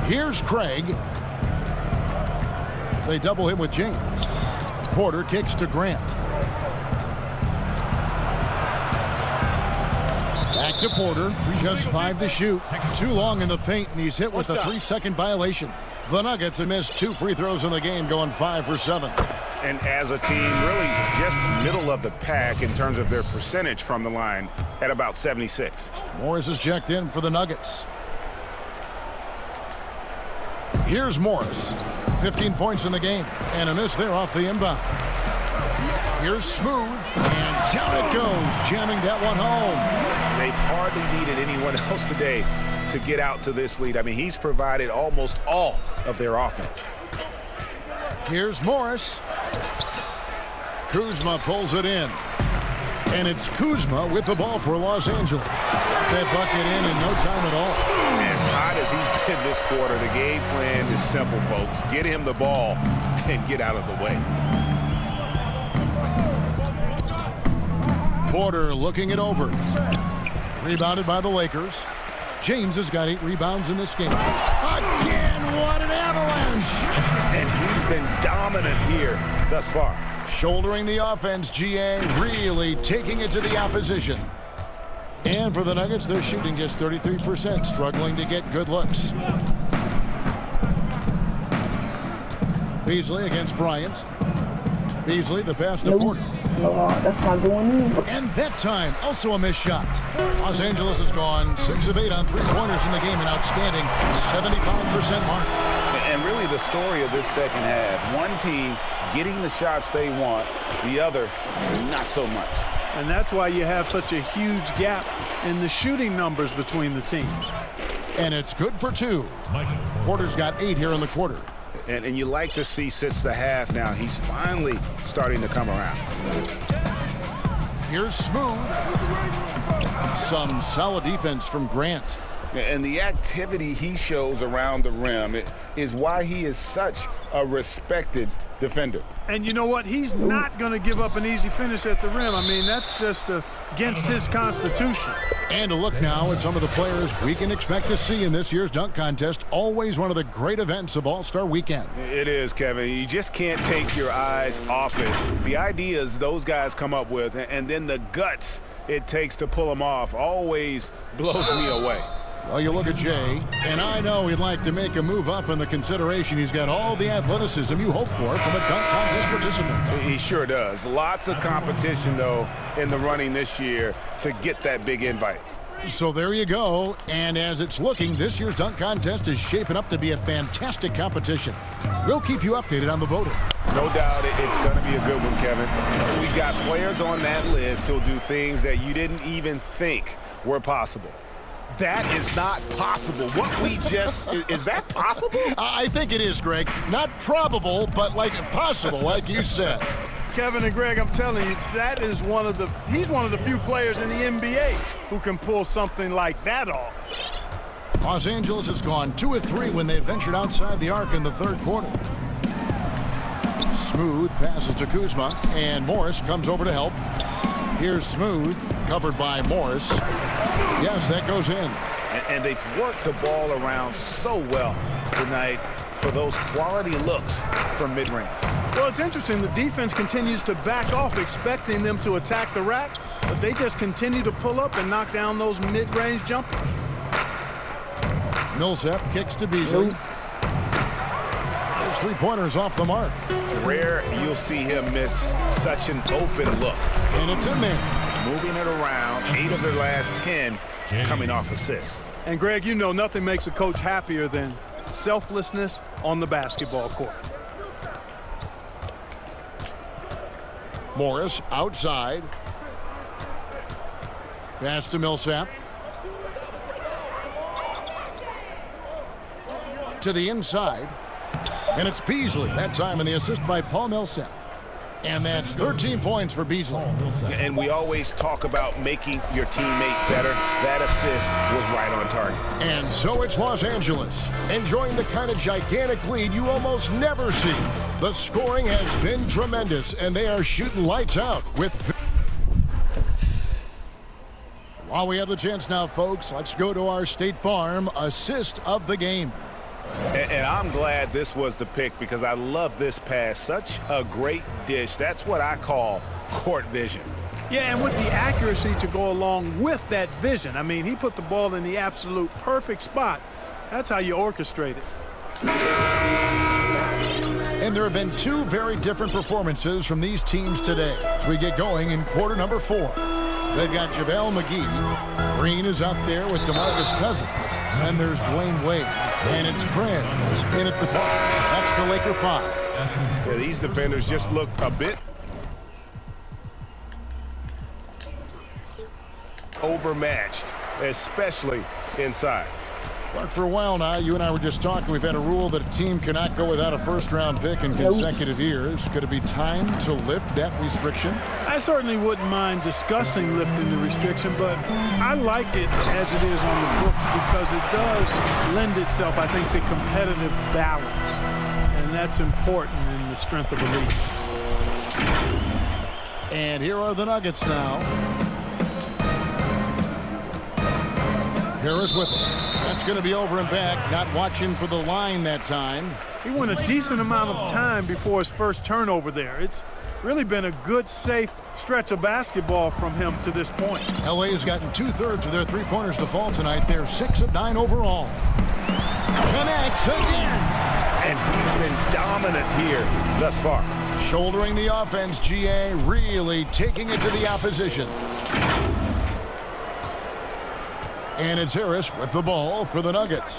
Here's Craig. They double him with James. Porter kicks to Grant. Back to Porter. Just 5 to shoot. Too long in the paint, and he's hit with a 3-second violation. The Nuggets have missed 2 free throws in the game, going 5 for 7. And as a team, really just middle of the pack in terms of their percentage from the line at about 76. Morris is checked in for the Nuggets. Here's Morris. 15 points in the game, and a miss there off the inbound. Here's Smooth, and down it goes, jamming that one home. They've hardly needed anyone else today to get out to this lead. I mean, he's provided almost all of their offense. Here's Morris. Kuzma pulls it in. And it's Kuzma with the ball for Los Angeles. That bucket in no time at all. As hot as he's been this quarter, the game plan is simple, folks. Get him the ball and get out of the way. Porter looking it over. Rebounded by the Lakers. James has got 8 rebounds in this game. Again, what an avalanche! And he's been dominant here thus far. Shouldering the offense, GA really taking it to the opposition. And for the Nuggets, they're shooting just 33%, struggling to get good looks. Beasley against Bryant. Beasley, the pass to Porter. No, that's not going in. And that time, also a missed shot. Los Angeles has gone 6 of 8 on 3-pointers in the game, an outstanding 75% mark. And really the story of this second half, one team getting the shots they want, the other not so much. And that's why you have such a huge gap in the shooting numbers between the teams. And it's good for 2. Porter's got 8 here in the quarter. And you like to see since the half now, he's finally starting to come around. Here's Smooth. Some solid defense from Grant. And the activity he shows around the rim is why he is such a respected defender. And you know what? He's not going to give up an easy finish at the rim. I mean, that's just against his constitution. And a look now at some of the players we can expect to see in this year's dunk contest. Always one of the great events of All-Star Weekend. It is, Kevin. You just can't take your eyes off it. The ideas those guys come up with, and then the guts it takes to pull them off, always blows me away. Well, you look at Jay, and I know he'd like to make a move up in the consideration. He's got all the athleticism you hope for from a dunk contest participant. He sure does. Lots of competition, though, in the running this year to get that big invite. So there you go. And as it's looking, this year's dunk contest is shaping up to be a fantastic competition. We'll keep you updated on the voting. No doubt it's going to be a good one, Kevin. We've got players on that list who'll do things that you didn't even think were possible. That is not possible. What we just, is that possible? I think it is, Greg. Not probable, but like possible, like you said. Kevin and Greg, I'm telling you, that is he's one of the few players in the NBA who can pull something like that off. Los Angeles has gone 2 of 3 when they ventured outside the arc in the third quarter. Smooth passes to Kuzma, and Morris comes over to help. Here's Smooth, covered by Morris. Yes, that goes in. And they've worked the ball around so well tonight for those quality looks from mid-range. Well, it's interesting. The defense continues to back off, expecting them to attack the rack, but they just continue to pull up and knock down those mid-range jumpers. Millsap kicks to Beasley. Those 3-pointers off the mark. Rare you'll see him miss such an open look. And it's in there. Moving it around, 8 of their last 10 coming off assists. And Greg, you know nothing makes a coach happier than selflessness on the basketball court. Morris outside. Pass to Millsap. to the inside. And it's Beasley that time, and the assist by Paul Millsap. And that's 13 points for Beasley. And we always talk about making your teammate better. That assist was right on target. And so it's Los Angeles, enjoying the kind of gigantic lead you almost never see. The scoring has been tremendous, and they are shooting lights out with... While we have the chance now, folks, let's go to our State Farm assist of the game. And I'm glad this was the pick because I love this pass. Such a great dish. That's what I call court vision. Yeah, and with the accuracy to go along with that vision. I mean, he put the ball in the absolute perfect spot. That's how you orchestrate it. And there have been two very different performances from these teams today as we get going in quarter number 4. They've got JaVale McGee. Green is out there with DeMarcus Cousins. And there's Dwayne Wade. And it's Krebs in at the bar. That's the Laker 5. Yeah, these defenders just look a bit overmatched, especially inside. Clark, for a while now, you and I were just talking, we've had a rule that a team cannot go without a first-round pick in consecutive years. Could it be time to lift that restriction? I certainly wouldn't mind discussing lifting the restriction, but I like it as it is on the books because it does lend itself, I think, to competitive balance. And that's important in the strength of a league. And here are the Nuggets now. Harris with it. That's going to be over and back. Not watching for the line that time. He went a decent amount of time before his first turnover there. It's really been a good, safe stretch of basketball from him to this point. LA has gotten 2/3 of their three-pointers to fall tonight. They're 6 of 9 overall. Connects again. And he's been dominant here thus far. Shouldering the offense, GA really taking it to the opposition. And it's Harris with the ball for the Nuggets.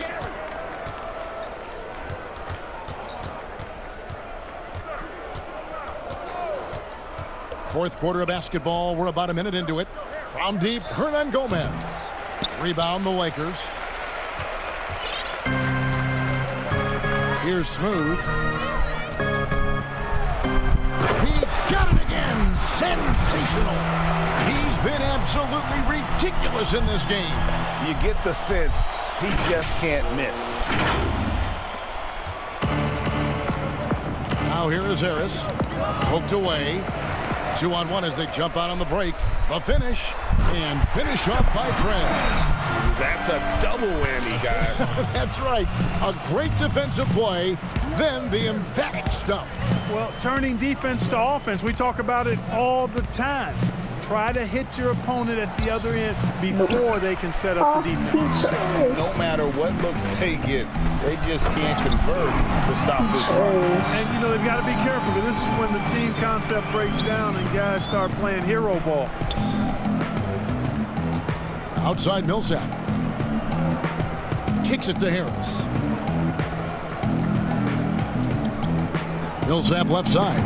Fourth quarter of basketball. We're about a minute into it. From deep, Hernangomez. Rebound the Lakers. Here's Smooth. He got it again. Sensational. He's been absolutely ridiculous in this game. You get the sense he just can't miss. Now here is Harris. Poked away. 2-on-1 as they jump out on the break. The finish. And finish off by Krebs. That's a double whammy, guys. That's right. A great defensive play. Then the emphatic stump. Well, turning defense to offense, we talk about it all the time. Try to hit your opponent at the other end before they can set up the defense. No matter what looks they get, they just can't convert to stop this run. And, you know, they've got to be careful because this is when the team concept breaks down and guys start playing hero ball. Outside Millsap. Kicks it to Harris. Millsap left side.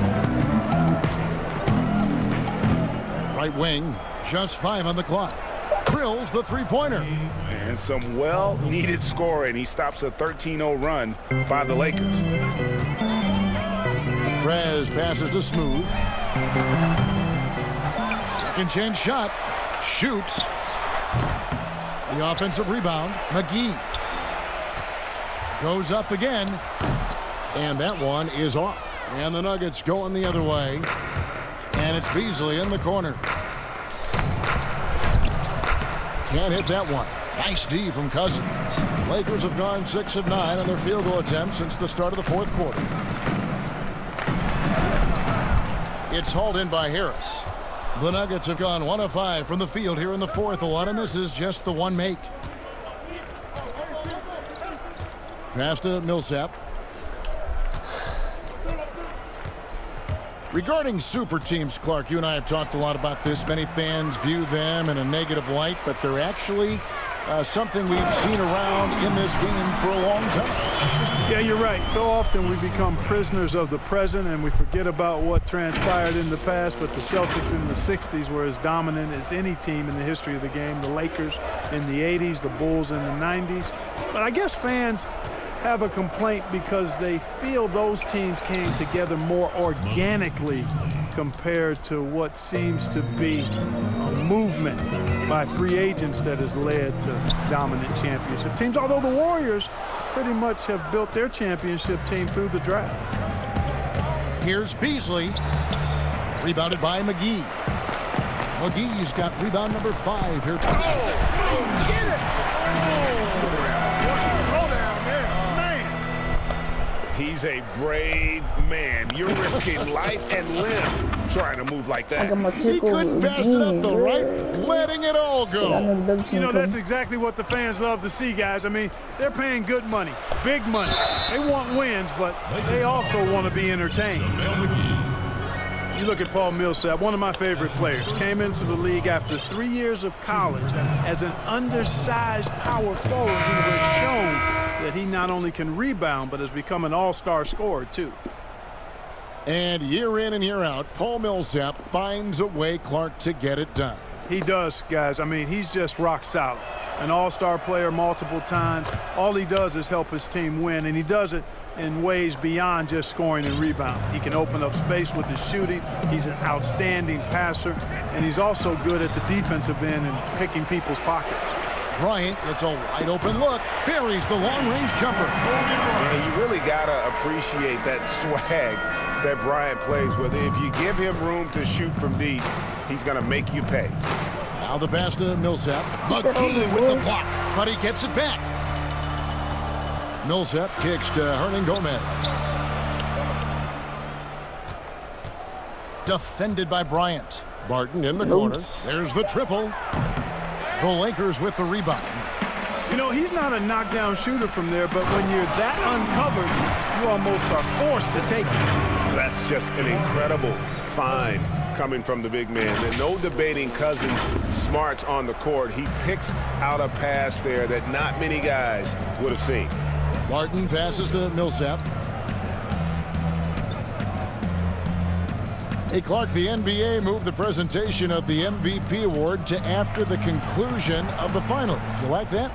Right wing, just 5 on the clock. Drills the three-pointer. And some well-needed scoring. He stops a 13-0 run by the Lakers. Prez passes to Smooth. Second chance shot. Shoots. The offensive rebound. McGee. Goes up again. And that one is off. And the Nuggets going the other way. And it's Beasley in the corner. Can't hit that one. Nice D from Cousins. Lakers have gone 6 of 9 on their field goal attempts since the start of the fourth quarter. It's hauled in by Harris. The Nuggets have gone 1 of 5 from the field here in the fourth. A lot of misses, just the one make. Pass to Millsap. Regarding super teams, Clark, you and I have talked a lot about this. Many fans view them in a negative light, but they're actually something we've seen around in this game for a long time. Yeah, you're right. So often we become prisoners of the present and we forget about what transpired in the past, but the Celtics in the 60s were as dominant as any team in the history of the game. The Lakers in the 80s, the Bulls in the 90s. But I guess fans have a complaint because they feel those teams came together more organically compared to what seems to be a movement by free agents that has led to dominant championship teams. Although the Warriors pretty much have built their championship team through the draft. Here's Beasley. Rebounded by McGee. McGee's got rebound number 5 here. Get it! Hold down there, man. He's a brave man. You're risking life and limb trying to move like that. He couldn't pass it up the right, letting it all go. You know, that's exactly what the fans love to see, guys. I mean, they're paying good money, big money. They want wins, but they also want to be entertained. You look at Paul Millsap, one of my favorite players, came into the league after 3 years of college as an undersized power forward who has shown that he not only can rebound, but has become an all-star scorer, too. And year in and year out, Paul Millsap finds a way, Clark, to get it done. He does, guys. I mean, he's just rock solid. An all-star player multiple times. All he does is help his team win, and he does it in ways beyond just scoring and rebounding. He can open up space with his shooting. He's an outstanding passer, and he's also good at the defensive end and picking people's pockets. Bryant gets a wide open look, buries the long-range jumper. Yeah, you really got to appreciate that swag that Bryant plays with. If you give him room to shoot from deep, he's going to make you pay. Now the pass to Millsap. McGee with the block, but he gets it back. Millsap kicks to Hernangomez. Defended by Bryant. Barton in the corner. There's the triple. The Lakers with the rebound. You know, he's not a knockdown shooter from there, but when you're that uncovered, you almost are forced to take it. That's just an incredible find coming from the big man. And no debating Cousins' smarts on the court. He picks out a pass there that not many guys would have seen. Barton passes to Millsap. Hey, Clark, the NBA moved the presentation of the MVP award to after the conclusion of the finals. Do you like that?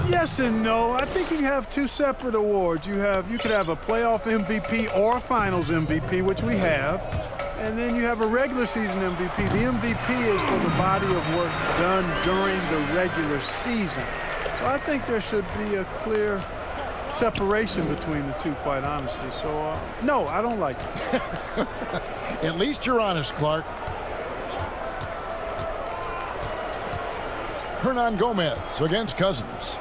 Yes and no. I think you have two separate awards. You could have a playoff MVP or a finals MVP, which we have. And then you have a regular season MVP. The MVP is for the body of work done during the regular season. So I think there should be a clear separation between the two, quite honestly. So, no, I don't like it. At least you're honest, Clark. Hernangomez against Cousins.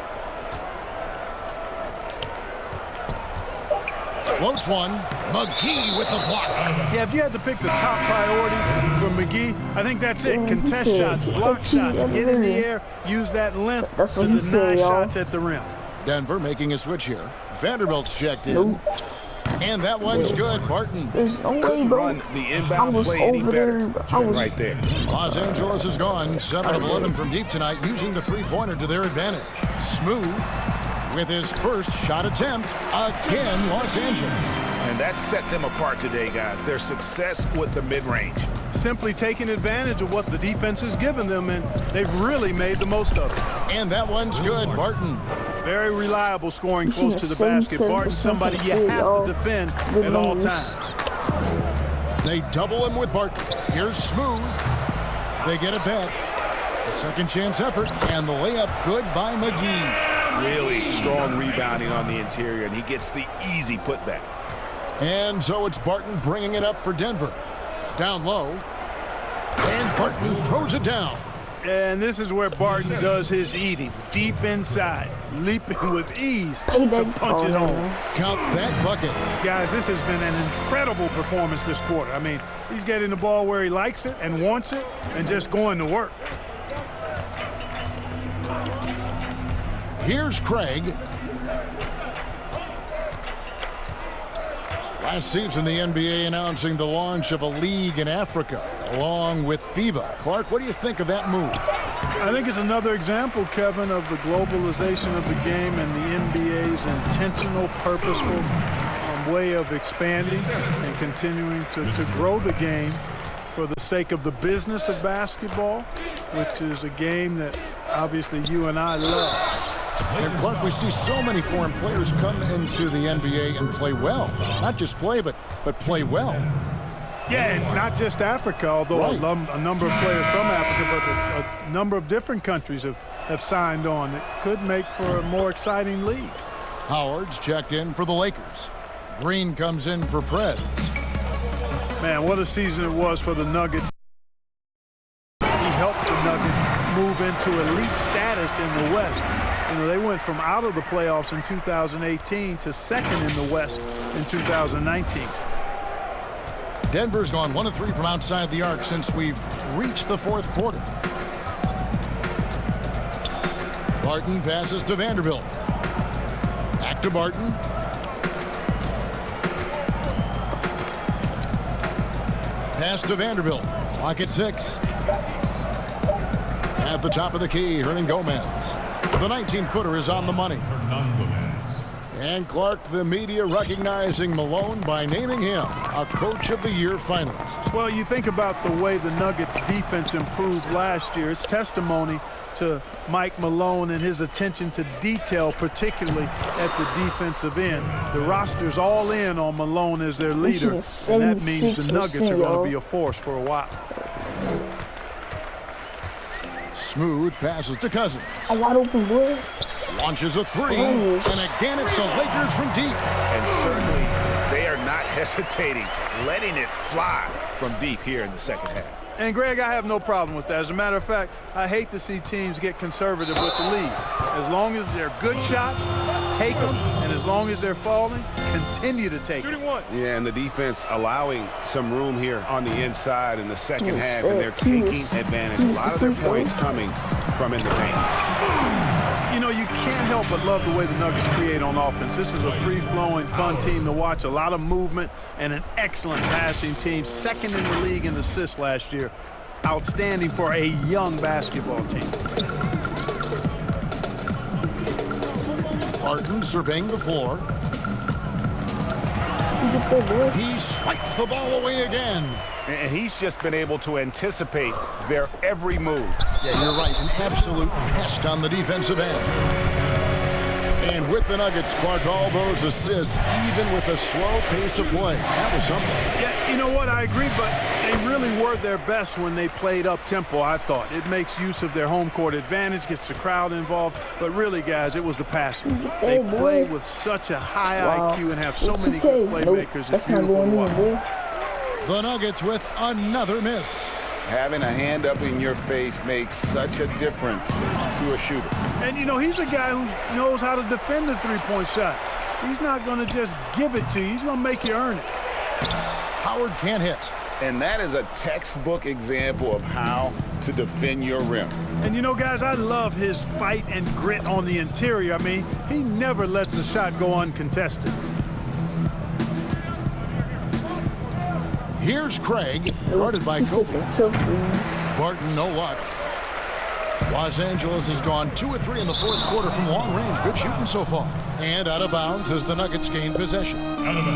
Floats one. McGee with the block. Yeah, if you had to pick the top priority for McGee, I think that's it. Contest shots, block shots, get in the air, use that length to deny shots at the rim. Denver making a switch here. Vanderbilt's checked in. And that one's good. Barton. There's no way, bro. Run the inbound play any better. Right there. Los Angeles is gone. 7 of 11 from deep tonight, using the three-pointer to their advantage. Smooth with his first shot attempt. Again, Los Angeles. And that set them apart today, guys. Their success with the mid-range. Simply taking advantage of what the defense has given them, and they've really made the most of it. And that one's good. Barton. Very reliable scoring close to the basket. Barton, somebody you have to defend at all times. They double him with Barton. Here's Smooth. They get it back. A second chance effort, and the layup good by McGee. Really strong rebounding on the interior, and he gets the easy putback. And so it's Barton bringing it up for Denver. Down low. And Barton throws it down. And this is where Barton does his eating. Deep inside. Leaping with ease to punch it home. Count that bucket. Guys, this has been an incredible performance this quarter. I mean, he's getting the ball where he likes it and wants it and just going to work. Here's Craig. Last season, the NBA announcing the launch of a league in Africa, along with FIBA. Clark, what do you think of that move? I think it's another example, Kevin, of the globalization of the game and the NBA's intentional, purposeful way of expanding and continuing to grow the game for the sake of the business of basketball, which is a game that obviously you and I love. And Clark, we see so many foreign players come into the NBA and play well. Not just play, but play well. Yeah, and not just Africa, although right. a number of players from Africa, but a number of different countries have signed on. It could make for a more exciting league. Howard's checked in for the Lakers. Green comes in for Preds. Man, what a season it was for the Nuggets. He helped the Nuggets move into elite status in the West. You know, they went from out of the playoffs in 2018 to second in the West in 2019. Denver's gone 1 of 3 from outside the arc since we've reached the fourth quarter. Barton passes to Vanderbilt. Back to Barton. Pass to Vanderbilt. Clock at 6. At the top of the key, Hernangomez. The 19-footer is on the money. And Clark, the media recognizing Malone by naming him a Coach of the Year finalist. Well, you think about the way the Nuggets defense improved last year. It's testimony to Mike Malone and his attention to detail, particularly at the defensive end. The roster's all in on Malone as their leader, and that means the Nuggets are going to be a force for a while. Smooth passes to Cousins. A wide open boy. Launches a 3, and again it's the Lakers from deep. And certainly they are not hesitating, letting it fly from deep here in the second half. And Greg, I have no problem with that. As a matter of fact, I hate to see teams get conservative with the lead. As long as they're good shots, take them. And as long as they're falling, continue to take them. Yeah, and the defense allowing some room here on the inside in the second half, and they're taking advantage. A lot of their points coming from in the paint. You know, you can't help but love the way the Nuggets create on offense. This is a free-flowing, fun team to watch. A lot of movement and an excellent passing team. Second in the league in assists last year. Outstanding for a young basketball team. Barton surveying the floor. He swipes the ball away again. And he's just been able to anticipate their every move. Yeah, you're right. An absolute pest on the defensive end. And with the Nuggets, Clark, all those assists, even with a slow pace of play. That was something. Yeah, you know what? I agree, but they really were their best when they played up-tempo, I thought. It makes use of their home court advantage, gets the crowd involved. But really, guys, it was the passing. They play with such a high IQ and have so many good playmakers. It's beautiful to watch. The Nuggets with another miss. Having a hand up in your face makes such a difference to a shooter. And, you know, he's a guy who knows how to defend the three-point shot. He's not going to just give it to you. He's going to make you earn it. Howard can't hit. And that is a textbook example of how to defend your rim. And, you know, guys, I love his fight and grit on the interior. I mean, he never lets a shot go uncontested. Here's Craig, guarded by Kobe. Barton, no luck. Los Angeles has gone 2 of 3 in the fourth quarter from long range. Good shooting so far. And out of bounds as the Nuggets gain possession.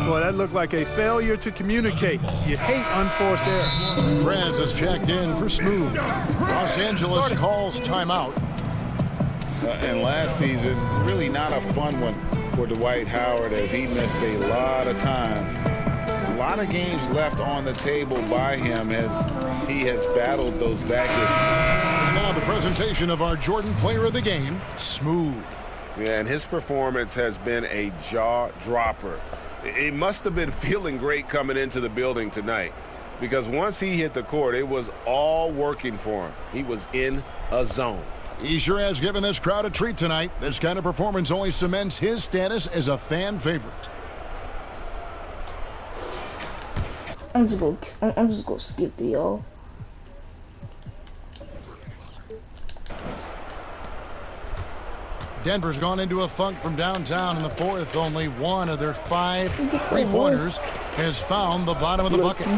Boy, that looked like a failure to communicate. You hate unforced errors. Prez is checked in for Smooth. Los Angeles calls timeout. And last season, really not a fun one for Dwight Howard as he missed a lot of time. A lot of games left on the table by him as he has battled those back issues. And now the presentation of our Jordan Player of the Game, Smooth. Yeah, and his performance has been a jaw dropper. It must have been feeling great coming into the building tonight, because once he hit the court, it was all working for him. He was in a zone. He sure has given this crowd a treat tonight. This kind of performance only cements his status as a fan favorite. I'm just gonna skip it, y'all. Denver's gone into a funk from downtown in the fourth. Only one of their 5 three-pointers has found the bottom of the bucket.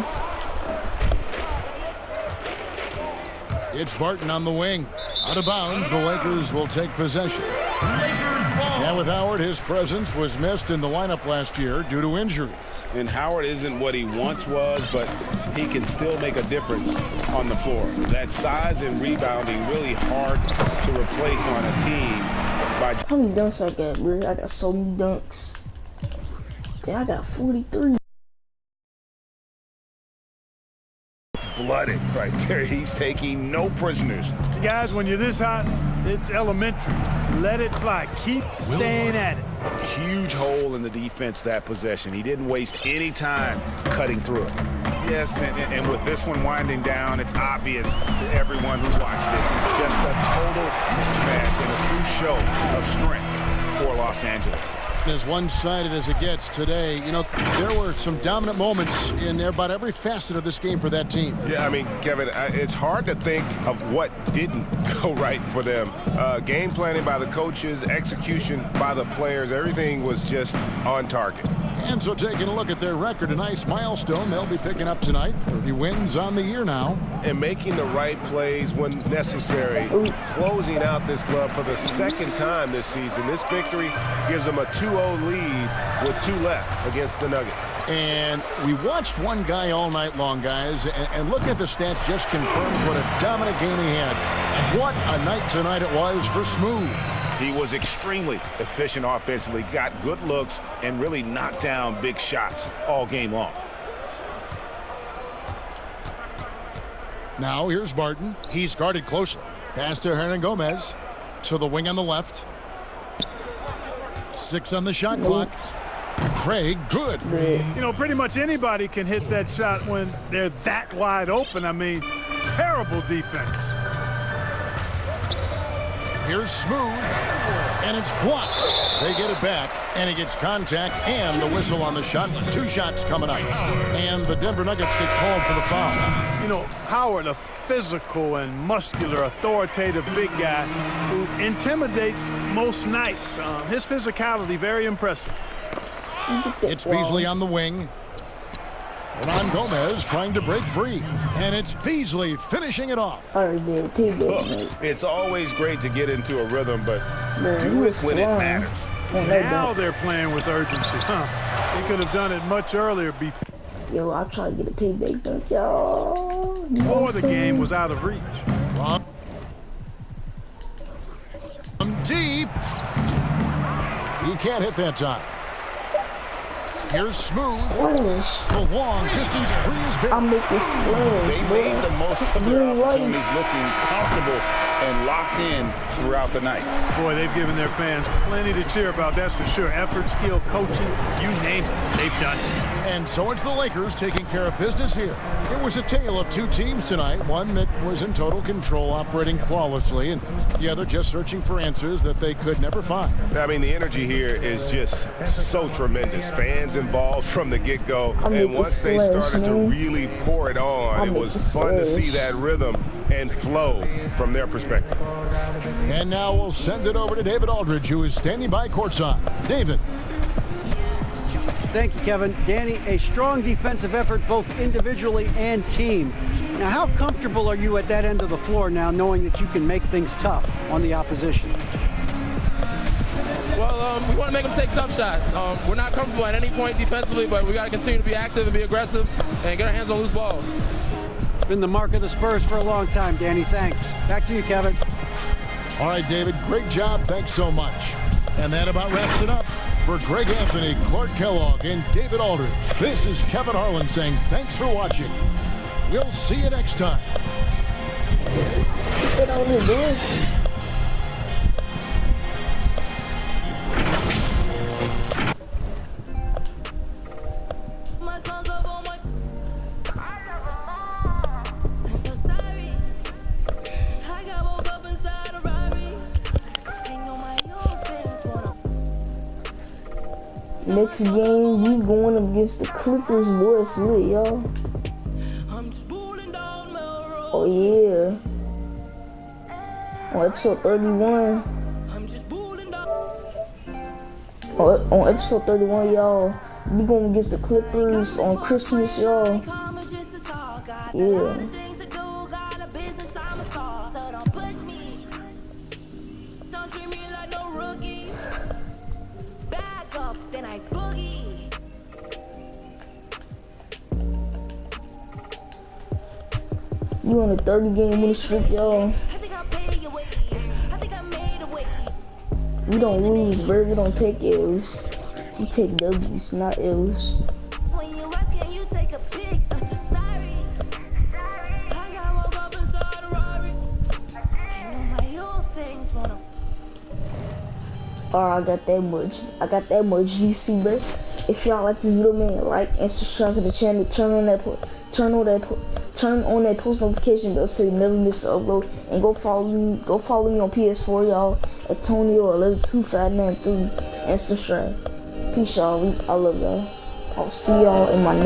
It's Barton on the wing. Out of bounds, the Lakers will take possession. And with Howard, his presence was missed in the lineup last year due to injuries. And Howard isn't what he once was, but he can still make a difference on the floor. That size and rebounding really hard to replace on a team by... How many dunks I got, bro? I got so many dunks. Damn, I got 43. Blooded right there. He's taking no prisoners. Guys, when you're this hot, it's elementary. Let it fly. Keep staying at it. Huge hole in the defense that possession. He didn't waste any time cutting through it. Yes, and with this one winding down, it's obvious to everyone who's watched it. Just a total mismatch and a true show of strength for Los Angeles. As one-sided as it gets today, you know, there were some dominant moments in about every facet of this game for that team. Yeah, I mean, Kevin, it's hard to think of what didn't go right for them. Game planning by the coaches, execution by the players, everything was just on target. And so taking a look at their record, a nice milestone they'll be picking up tonight. 30 wins on the year now. And making the right plays when necessary. Closing out this club for the second time this season. This victory gives them a 2-0 lead with 2 left against the Nuggets. And we watched one guy all night long, guys, and looking at the stats just confirms what a dominant game he had. What a night tonight it was for Smooth. He was extremely efficient offensively, got good looks, and really knocked down big shots all game long. Now here's Barton. He's guarded closely. Pass to Hernangomez. To the wing on the left. 6 on the shot clock. Craig, good. You know, pretty much anybody can hit that shot when they're that wide open. I mean, terrible defense. Here's Smooth, and it's blocked. They get it back, and he gets contact and the whistle on the shot. 2 shots coming up, and the Denver Nuggets get called for the foul. You know, Howard, a physical and muscular, authoritative big guy who intimidates most nights. His physicality, very impressive. It's Beasley on the wing. Ron Gomez trying to break free, and it's Beasley finishing it off. It's always great to get into a rhythm, but do it when it matters. Now they're playing with urgency. They could have done it much earlier. Yo, I'll try to get a payback dunk, y'all. Before the game was out of reach. From deep. He can't hit that time. Here's Smooth. The long distance three is big. I'll make this splash. They made the most of their opportunities, looking comfortable and locked in throughout the night. Boy, they've given their fans plenty to cheer about, that's for sure. Effort, skill, coaching, you name it, they've done it. And so it's the Lakers taking care of business here. It was a tale of 2 teams tonight, one that was in total control, operating flawlessly, and the other just searching for answers that they could never find. I mean, the energy here is just so tremendous. Fans involved from the get-go, and once they started to really pour it on, it was fun to see that rhythm and flow from their perspective. And now we'll send it over to David Aldridge, who is standing by courtside. David. Thank you, Kevin. Danny, a strong defensive effort both individually and team. Now, how comfortable are you at that end of the floor now, knowing that you can make things tough on the opposition? Well, we want to make them take tough shots. We're not comfortable at any point defensively, but we got to continue to be active and be aggressive and get our hands on loose balls. Been the mark of the Spurs for a long time, Danny. Thanks. Back to you, Kevin. All right, David, great job. Thanks so much. And that about wraps it up. For Greg Anthony, Clark Kellogg, and David Aldridge, this is Kevin Harlan saying thanks for watching. We'll see you next time. Next game, we going up against the Clippers. Boy, it's lit, y'all. Oh, yeah. On episode 31. On episode 31, y'all, we going against the Clippers on Christmas, y'all. Yeah. You on a 30-game winning streak, y'all. We don't lose, bro. We don't take L's. We take W's, not L's. When you rest, can you take a pic? I'm so sorry. I got woke up and started a Rari. I know my old things wanna. Alright, I got that much. I got that much. You see, bro? If y'all like this video, man, like and subscribe to the channel. Turn on that post notification bell so you never miss an upload. And go follow me on PS4, y'all. Antonio1125993 and subscribe. Peace, y'all. I love y'all. I'll see y'all in my next.